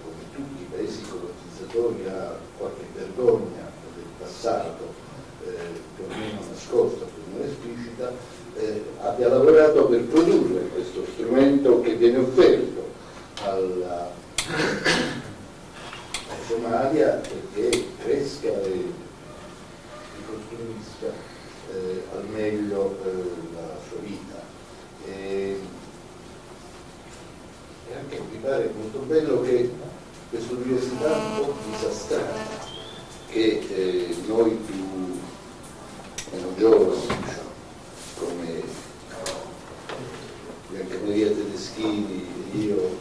come tutti i paesi colonizzatori, ha qualche vergogna del passato, più o meno nascosta, più o meno esplicita, abbia lavorato per produrre questo strumento che viene offerto alla Somalia perché cresca e ricostruisca al meglio la sua vita. E anche mi pare molto bello che questa università un po' disastrata, che noi più meno giovani, diciamo, come Bianca Maria Tedeschini, io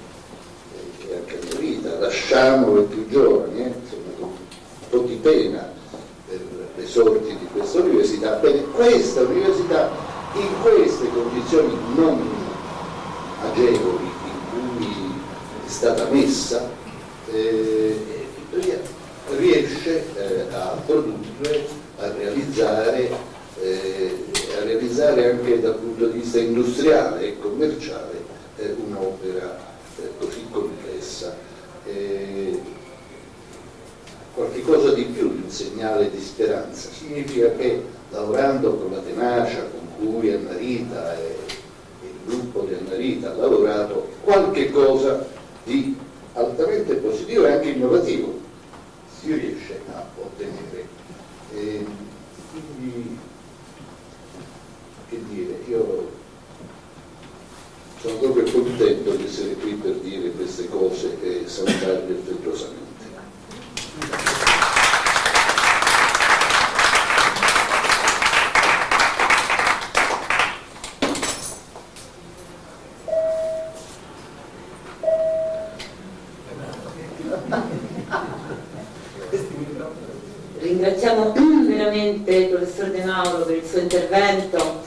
e anche la vita, lasciamo i più giovani, insomma, con un po' di pena per le sorti di questa università. Bene, questa università in queste condizioni non agevoli in cui è stata messa, riesce a produrre, a realizzare anche dal punto di vista industriale e commerciale un'opera così complessa. Qualche cosa di più di un segnale di speranza. Significa che lavorando con la tenacia con cui Anna Rita e il gruppo di Anna Rita ha lavorato, qualche cosa di altamente positivo e anche innovativo si riesce a ottenere. Quindi, che dire, io sono proprio contento di essere qui per dire queste cose e salutarvi affettuosamente. Ringraziamo veramente il professor De Mauro per il suo intervento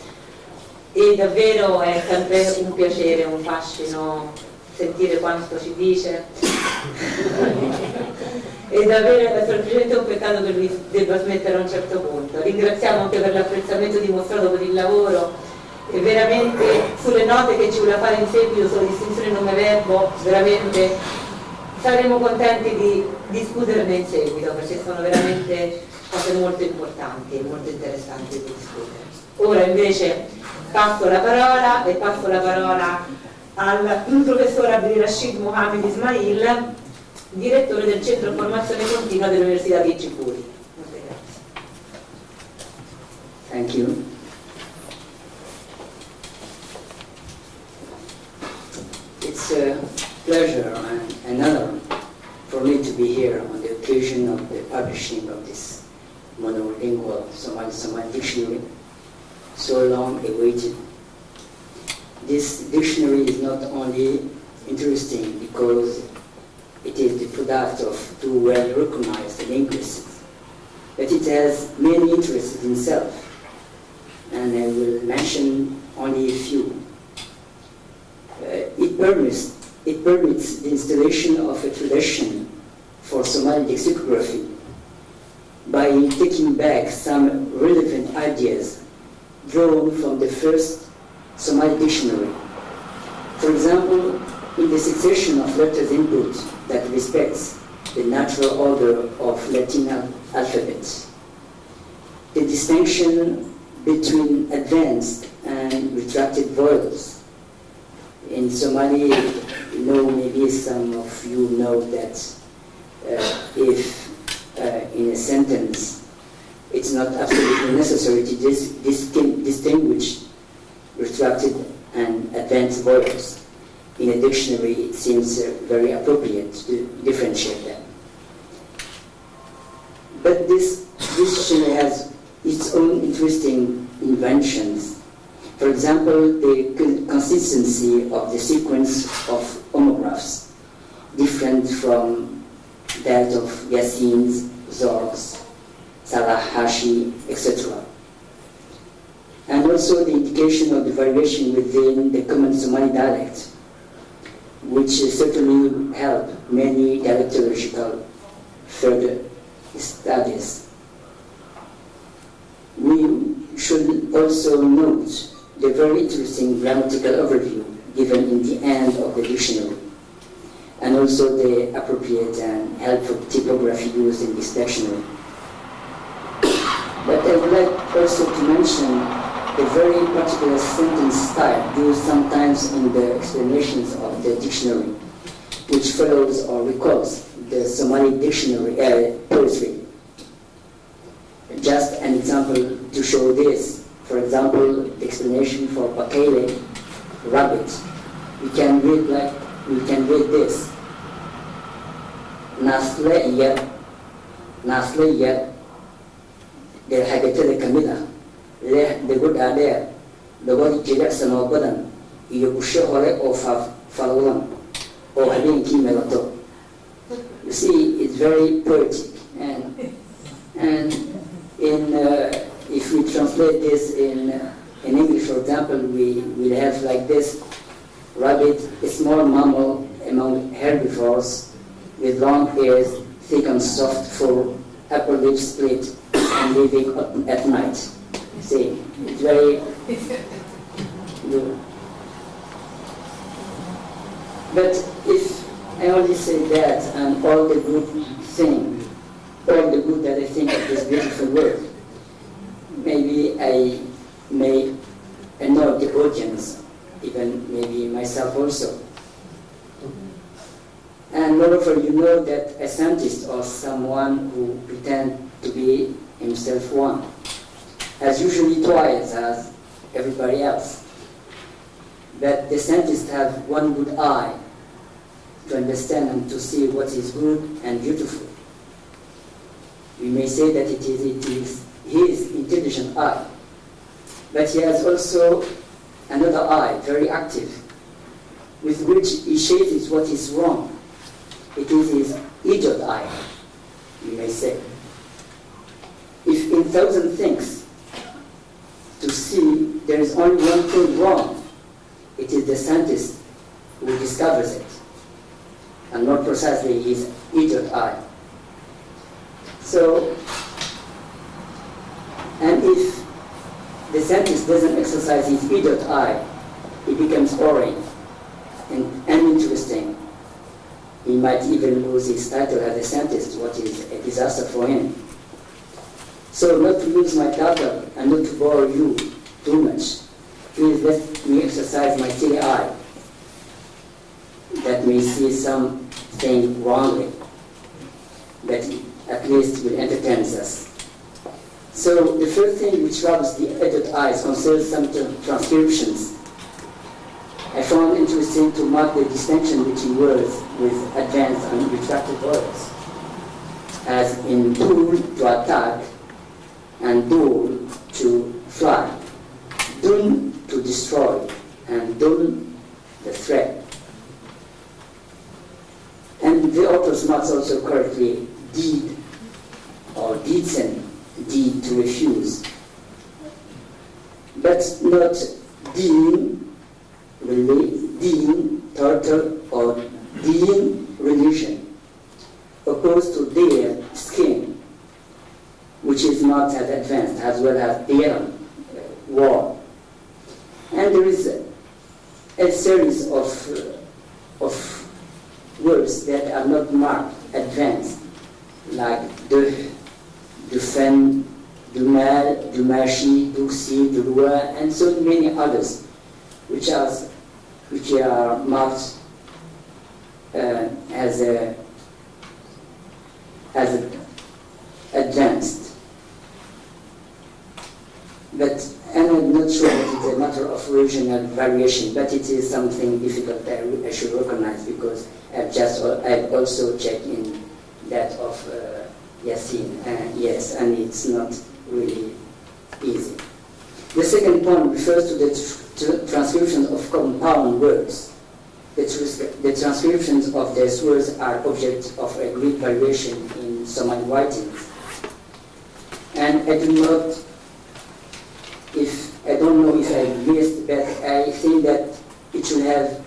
e davvero è sempre un piacere, un fascino sentire quanto ci dice e davvero è semplicemente un peccato che lui debba smettere a un certo punto. Ringraziamo anche per l'apprezzamento dimostrato per il lavoro e veramente sulle note che ci vuole fare in seguito sulla distinzione nome-verbo veramente saremo contenti di discuterne in seguito perché sono veramente cose molto importanti e molto interessanti di discutere. Ora invece passo la parola al professor Abdirashid Mohamed Ismail, direttore del Centro Formazione Continua dell'Università di Gipuri. Molte grazie. Thank you. It's a pleasure and an honor for me to be here on the occasion of the publishing of this monolingual Somali dictionary, so long awaited. This dictionary is not only interesting because it is the product of two well-recognized linguists, but it has many interests in itself, and I will mention only a few. It permits the installation of a tradition for Somali lexicography by taking back some relevant ideas drawn from the first Somali dictionary For example, in the succession of letters input that respects the natural order of Latin alphabet, the distinction between advanced and retracted vowels. In Somali, maybe some of you know that if in a sentence it's not absolutely necessary to distinguish retracted and advanced vowels. In a dictionary, it seems very appropriate to differentiate them. But this dictionary has its own interesting inventions. For example, the consistency of the sequence of homographs, different from that of Yassins, Zorgs, Salah Hashi, etc. And also the indication of the variation within the common Somali dialect, which certainly help many dialectological further studies. We should also note the very interesting grammatical overview given in the end of the dictionary, and also the appropriate and helpful typography used in this dictionary. But I would like also to mention the very particular sentence style used sometimes in the explanations of the dictionary, which follows or recalls the Somali dictionary poetry. Just an example to show this. For example, the explanation for Bakele, rabbit. We can read this. Nasle yet del hagatele kamida leh degud ade dogod jilak sanobadan iyo ushe hore o falwan o habeenkii melato. You see, it's very poetic, and in if we translate this in English, for example, we will have like this: rabbit, a small mammal among herbivores, with long ears, thick and soft fur, upper lip split, and living at night. See, it's very good. But if I only say that and all the good thing, all the good that I think of this beautiful word, maybe I may annoy the audience, even maybe myself also. And moreover, you know that a scientist or someone who pretends to be himself one has usually twice as everybody else. But the scientists have one good eye to understand and to see what is good and beautiful. We may say that it is his intelligent eye, but he has also another eye, very active, with which he shades what is wrong. It is his idiot eye, you may say. If in 1,000 things to see there is only one thing wrong, it is the scientist who discovers it, and more precisely his idiot eye. So, and if the scientist doesn't exercise his idiot eye, he becomes boring and uninteresting. He might even lose his title as a scientist, what is a disaster for him. So not to lose my title and not to bore you too much, please let me exercise my silly eye that may see something wrongly, but at least will entertain us. So the first thing which rubs the idiot eyes concerns some transcriptions. I found interesting to mark the distinction between words with advanced and retracted words, as in dul to attack and dul to fly, dun to destroy, and dun the threat. And the authors marks also correctly deed or deedsen, deed to refuse, but not deen, turtle, or deen, religion, opposed to their skin, which is not as advanced, as well as their war. And there is a series of words that are not marked advanced, like de, du fen, du mal, du machi, du si, du roi, and so many others, which are marked as advanced. But I'm not sure that it's a matter of regional variation, but it is something difficult that I should recognize, because I've also checked in that of Yassin, yes, and it's not really easy. The second point refers to the transcriptions of compound words. The transcriptions of these words are object of a great variation in Somali writings. And I don't know if I missed, but I think that it should have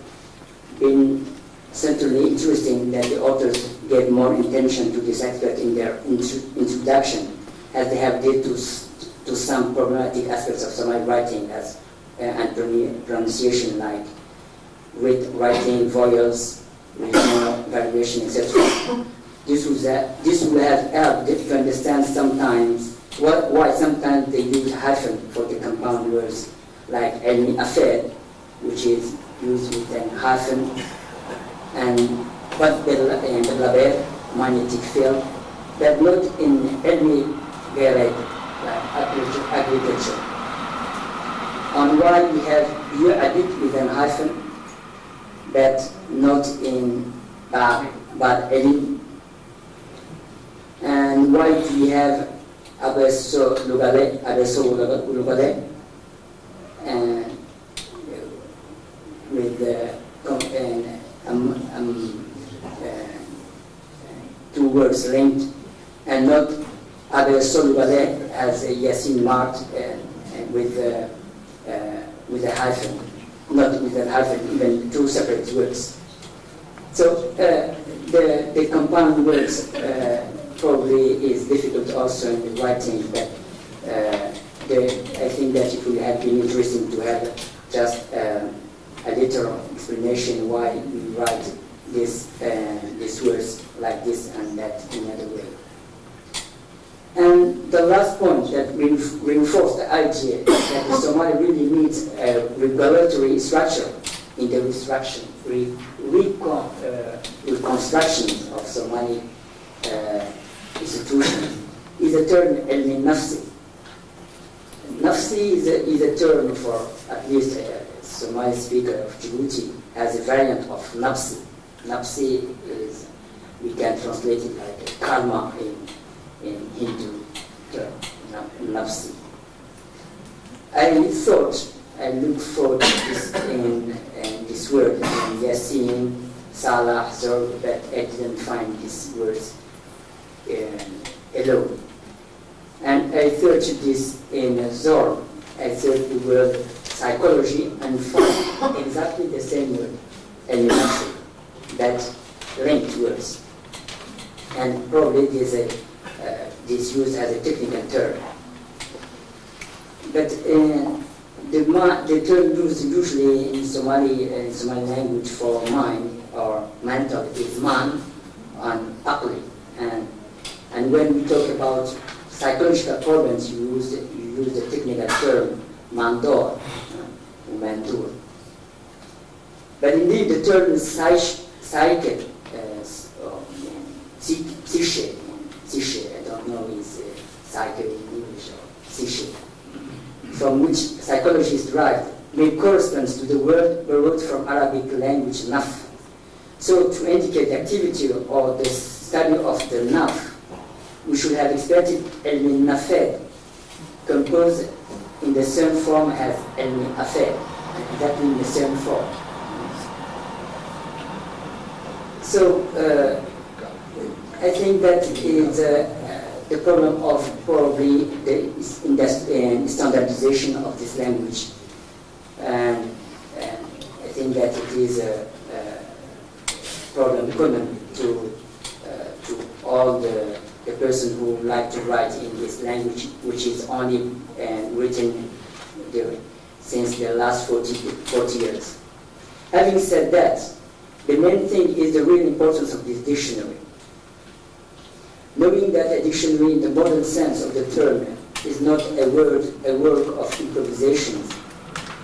been certainly interesting that the authors gave more attention to this aspect in their introduction, as they have did to some problematic aspects of Somali writing and pronunciation, like writing, vowels, regional variation, etc. This would have helped to understand sometimes why sometimes they use hyphen for the compound words, like elmi affair, which is used with a hyphen, and but the laber, magnetic field, but not in elmi garage, like agriculture. On why we have you added with an hyphen, but not in but elim, and why do we have adesso lugale, and with two words linked, and not adesso lugale as Yassin marked with a hyphen, not with a hyphen, even two separate words. So the compound words probably is difficult also in the writing, but I think that it would have been interesting to have just a little explanation why we write these words like this and that in another way. And the last point that reinforced the idea that the Somali really needs a regulatory structure in the reconstruction of Somali institutions is a term elmi nafsi. Nafsi is a term for, at least a Somali speaker of Djibouti has a variant of nafsi. Nafsi is, we can translate it like karma in Hindu term, nafsi. I looked for this in this word in Yassin, Salah, Zorg, but I didn't find these words alone. And I searched this in Zorg. I searched the word psychology and found exactly the same word, elimination, that linked words. And probably this used as a technical term. But the term used usually in Somali language for mind or mental is man and aqli. And when we talk about psychological problems, you use the technical term mandor, mandur. But indeed, the term is psyche, psyche, I don't know is psyche in English or psyche, from which psychology is derived, may correspond to the word borrowed from Arabic language naf. So to indicate the activity or the study of the naf, we should have expected elmi nafed, composed in the same form as elmi afed, exactly in the same form. So I think that is the problem of probably the standardization of this language, and I think that it is a problem common to all the person who like to write in this language, which is only written since the last 40 years. Having said that, the main thing is the real importance of this dictionary. Knowing that a dictionary in the modern sense of the term is not a work of improvisations,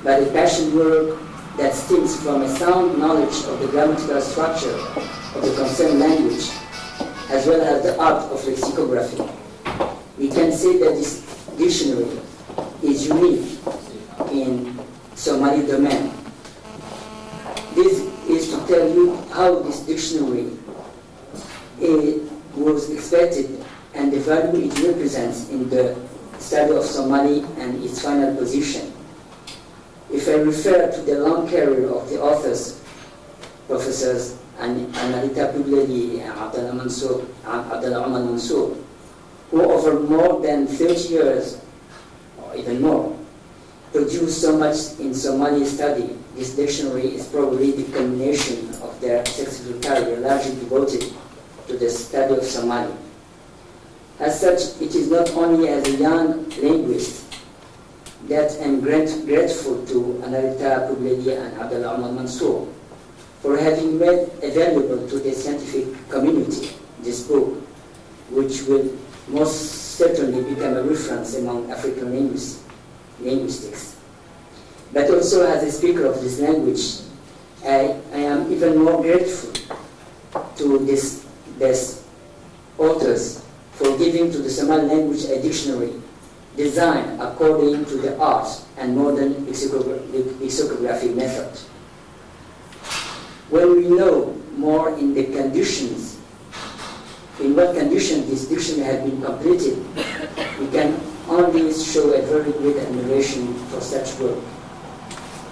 but a passion work that stems from a sound knowledge of the grammatical structure of the concerned language, as well as the art of lexicography. We can say that this dictionary is unique in Somali domain. This is to tell you how this dictionary was expected and the value it represents in the study of Somali and its final position. If I refer to the long career of the authors, Professors Anarita Pugleli and Abdallah Omar Mansour, who over more than 30 years, or even more, produced so much in Somali study, this dictionary is probably the culmination of their successful career, largely devoted to the study of Somali. As such, it is not only as a young linguist that I am grateful to Anarita Pugleli and Abdallah Omar Mansour for having made available to the scientific community this book, which will most certainly become a reference among African linguistics. But also as a speaker of this language, I am even more grateful to these authors for giving to the Somali language a dictionary designed according to the art and modern lexicography method. When we know more in the conditions, in what condition this dictionary has been completed, we can only show a very great admiration for such work.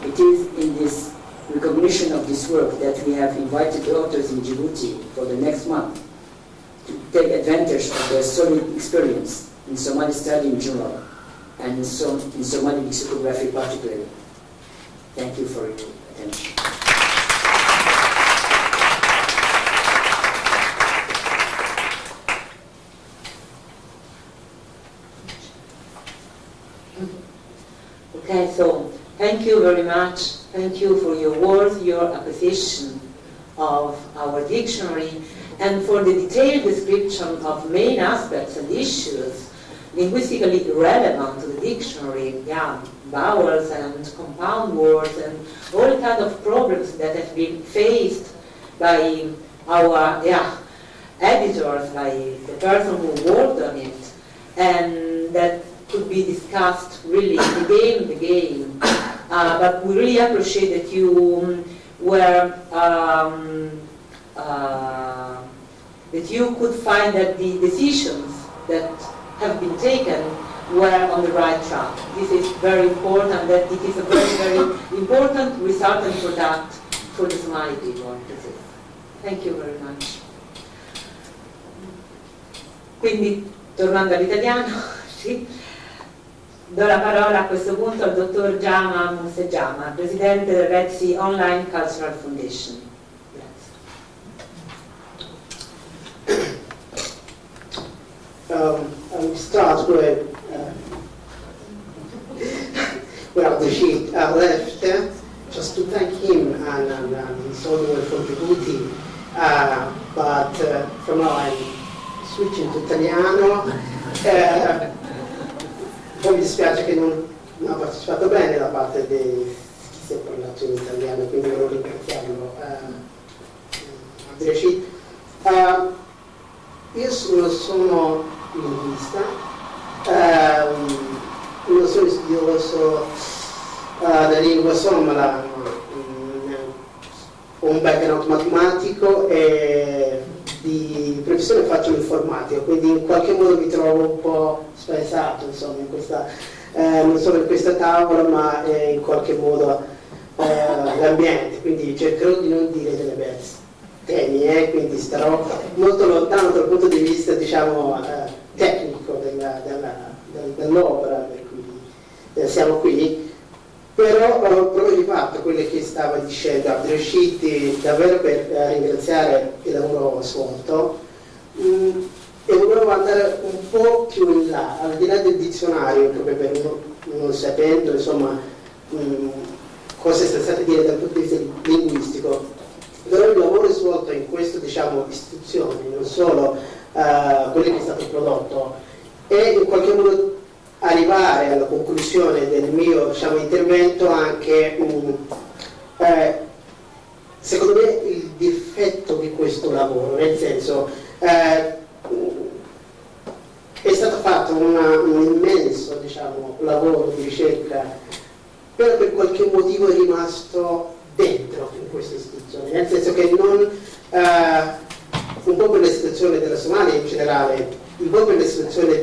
It is in this recognition of this work that we have invited the authors in Djibouti for the next month to take advantage of their solid experience in Somali study in general and in Somali lexicography particularly. Thank you for your attention. Okay, so thank you very much. Thank you for your words, your appreciation of our dictionary, and for the detailed description of main aspects and issues linguistically relevant to the dictionary, vowels and compound words and all kinds of problems that have been faced by our editors, by the person who worked on it, and that could be discussed really again. But we really appreciate that you were that you could find that the decisions that have been taken were on the right track. This is very important, that it is a very, very important result and product for the Somali people. Thank you very much. Quindi, tornando all'italiano, sì, do la parola a questo punto al dottor Jama Musejama, presidente del Red Sea Online Cultural Foundation. I will start where Abdel left, just to thank him and his all the way from Djibouti. But from now I'm switching to italiano. Poi mi dispiace che non ha partecipato bene da parte di chi si è parlato in italiano, quindi volevo ringraziarlo. Abdel. Io non sono linguista, non sono studioso della lingua somala, ho un background matematico e di professione faccio l'informatico, quindi in qualche modo mi trovo un po' spaesato, insomma, in questa, non solo in questa tavola, ma in qualche modo l'ambiente, quindi cercherò di non dire delle bestemmie, quindi starò molto lontano dal punto di vista, diciamo, tecnico dell'opera, per cui siamo qui. Però proprio di fatto quello che stava dicendo Abdelrashid, davvero per ringraziare il lavoro svolto, e volevo andare un po' più in là, al di là del dizionario, proprio per non sapendo insomma cosa sta stato dire dal punto di vista linguistico, però il lavoro svolto in queste istituzioni, non solo quello che è stato prodotto, è in qualche modo arrivare alla conclusione del mio intervento anche secondo me il difetto di questo lavoro, nel senso è stato fatto un immenso lavoro di ricerca, però per qualche motivo è rimasto dentro in queste istituzioni, nel senso che non un po' per la situazione della Somalia in generale, un po' per la situazione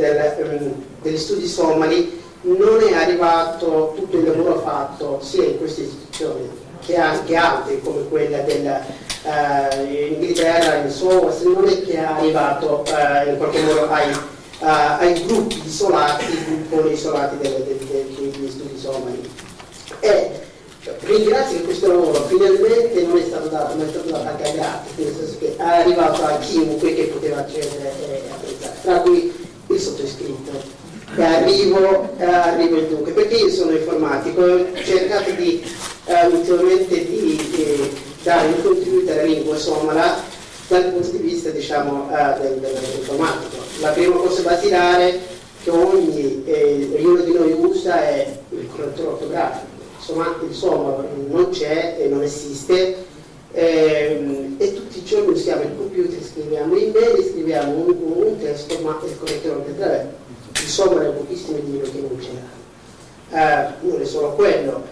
degli studi somali, non è arrivato tutto il lavoro fatto sia in queste istituzioni che anche altre come quella dell'Inghilterra, in SOAS, non è che è arrivato in qualche modo ai gruppi isolati, degli studi somali. E ringrazio che questo lavoro finalmente non è stato dato a cagate, nel senso che è arrivato a chiunque che poteva accedere e apprezzare, tra cui il sottoscritto. E arrivo il dunque, perché io sono informatico, ho cercato ultimamente di dare un contributo alla lingua somala dal punto di vista dell'informatico. La prima cosa basilare che ognuno di noi usa è il correttore ortografico. Insomma, il somalo non c'è e non esiste, e tutti i giorni usiamo il computer, scriviamo email, scriviamo un testo, ma il correttore ortografico il somalo è pochissimi libri che non c'era. Non è solo quello.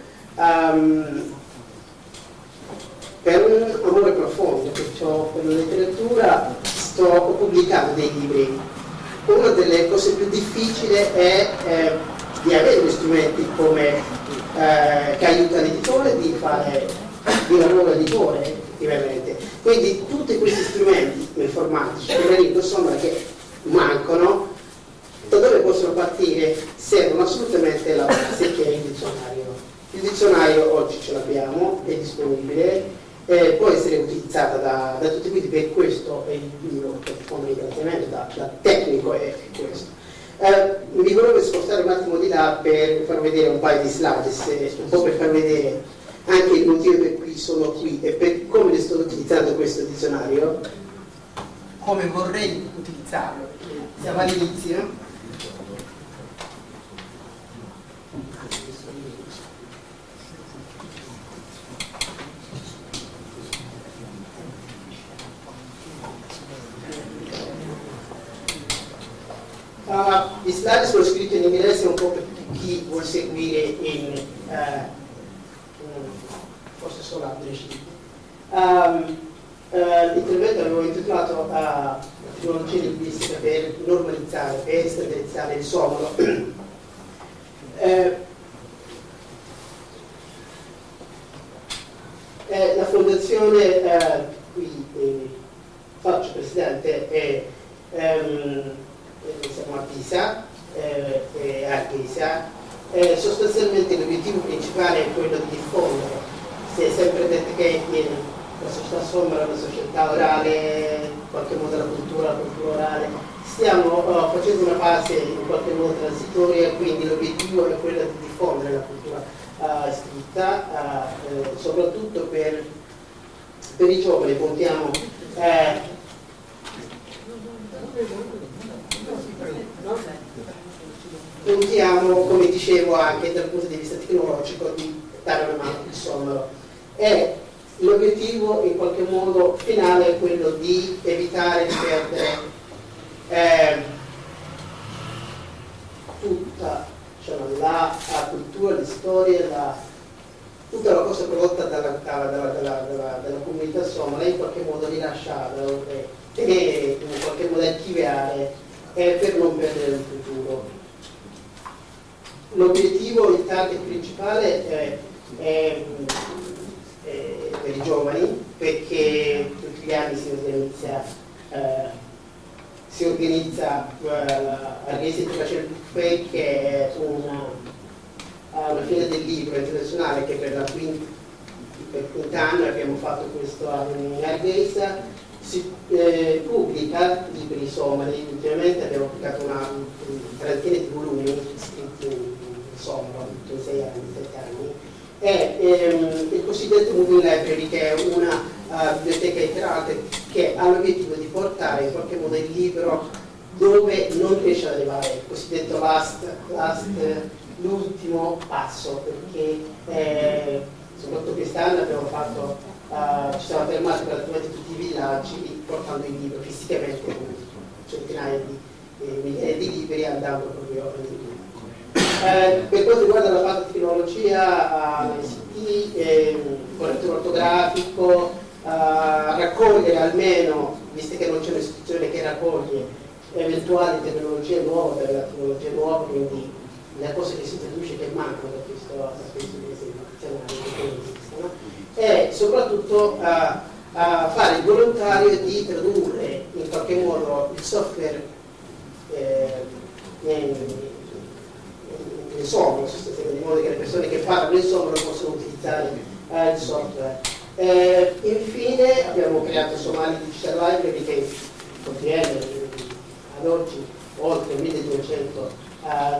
Per un amore profondo che ho per la letteratura sto pubblicando dei libri. Una delle cose più difficili è di avere gli strumenti che aiuta l'editore di fare di lavoro editore effettivamente. Quindi tutti questi strumenti informatici per la lingua somala che mancano, da dove possono partire? Servono assolutamente la base che è il dizionario. Il dizionario oggi ce l'abbiamo, è disponibile, può essere utilizzata da tutti, quindi per questo è il mio ringraziamento da tecnico è questo. Mi volevo spostare un attimo di là per far vedere un paio di slides, un po' per far vedere anche il motivo per cui sono qui e per come sto utilizzando questo dizionario, come vorrei utilizzarlo. Siamo all'inizio. Gli slide sono scritti in inglese un po' per chi vuole seguire forse solo l'intervento l'avevo intitolato tecnologia linguistica per normalizzare e standardizzare il somalo. La fondazione qui faccio presidente è siamo a Pisa e a Pisa. Sostanzialmente l'obiettivo principale è quello di diffondere. Si è sempre detto che la società somala è una società orale, in qualche modo la cultura orale. Stiamo facendo una fase in qualche modo transitoria, quindi l'obiettivo è quello di diffondere la cultura scritta, soprattutto per i giovani. Puntiamo, come dicevo, anche dal punto di vista tecnologico di dare una mano al somalo. E l'obiettivo in qualche modo finale è quello di evitare di perdere tutta la cultura, la storia, tutta la cosa prodotta dalla comunità somala, in qualche modo rilasciarla e in qualche modo archiviare per non perdere il futuro. L'obiettivo, il target principale è per i giovani, perché tutti gli anni si organizza Arghesi International Book Fair, che è una fiera del libro internazionale che per quint'anno abbiamo fatto questo anno in Arghesa. Si pubblica libri somali. Ultimamente abbiamo pubblicato una trentina di volumi scritti in somalo in 6 anni, 7 anni, è il cosiddetto Moving Library, che è una biblioteca interactiva che ha l'obiettivo di portare in qualche modo il libro dove non riesce ad arrivare, il cosiddetto l'ultimo passo, perché soprattutto quest'anno abbiamo fatto, ci siamo fermati praticamente tutti i villaggi portando il libro fisicamente con centinaia di migliaia di libri, andando proprio in libro. Per quanto riguarda la parte tecnologia, l'ICT, correttore ortografico, raccogliere almeno, visto che non c'è un'istituzione che raccoglie eventuali tecnologie nuove per la tecnologia nuova, quindi le cose che si introduce che mancano da questo aspetto di esistono, e soprattutto fare il volontario di tradurre in qualche modo il software in somalo, di modo che le persone che parlano in somalo possono utilizzare il software. Infine abbiamo creato Somali Digital Library, che contiene ad oggi oltre 1200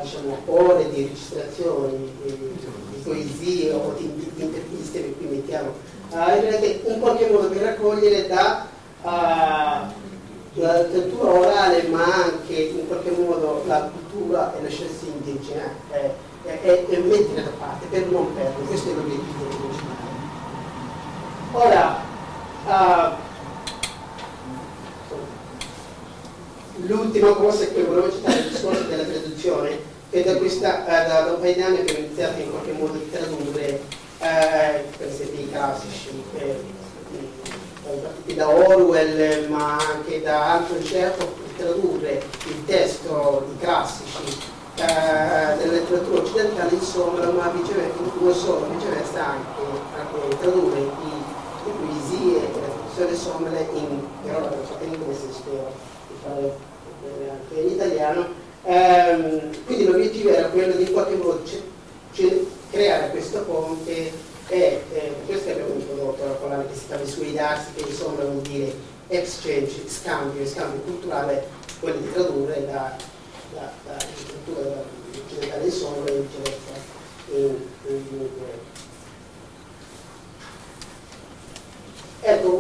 diciamo, ore di registrazioni di poesie o di interviste che qui mettiamo in qualche modo per raccogliere la cultura orale, ma anche in qualche modo la cultura e le scienze indigene e mettere da parte per non perdere. Questo è l'obiettivo principale. Ora, l'ultima cosa che volevo citare è il discorso della traduzione, che da un paio di anni abbiamo iniziato in qualche modo a tradurre per esempio i classici, partiti da Orwell ma anche da Anton Chekhov, tradurre il testo di classici della letteratura occidentale in somalo, ma non solo, viceversa anche tradurre le poesie e le traduzioni somale in parola in inglese, spero di fare anche in italiano. Quindi l'obiettivo era quello di in qualche modo creare questo ponte e per questo abbiamo introdotto la collana che si chiama Sui Darsi, che insomma vuol dire exchange, scambio culturale, quello di tradurre la cultura occidentale in somalo e viceversa in inglese. Ecco,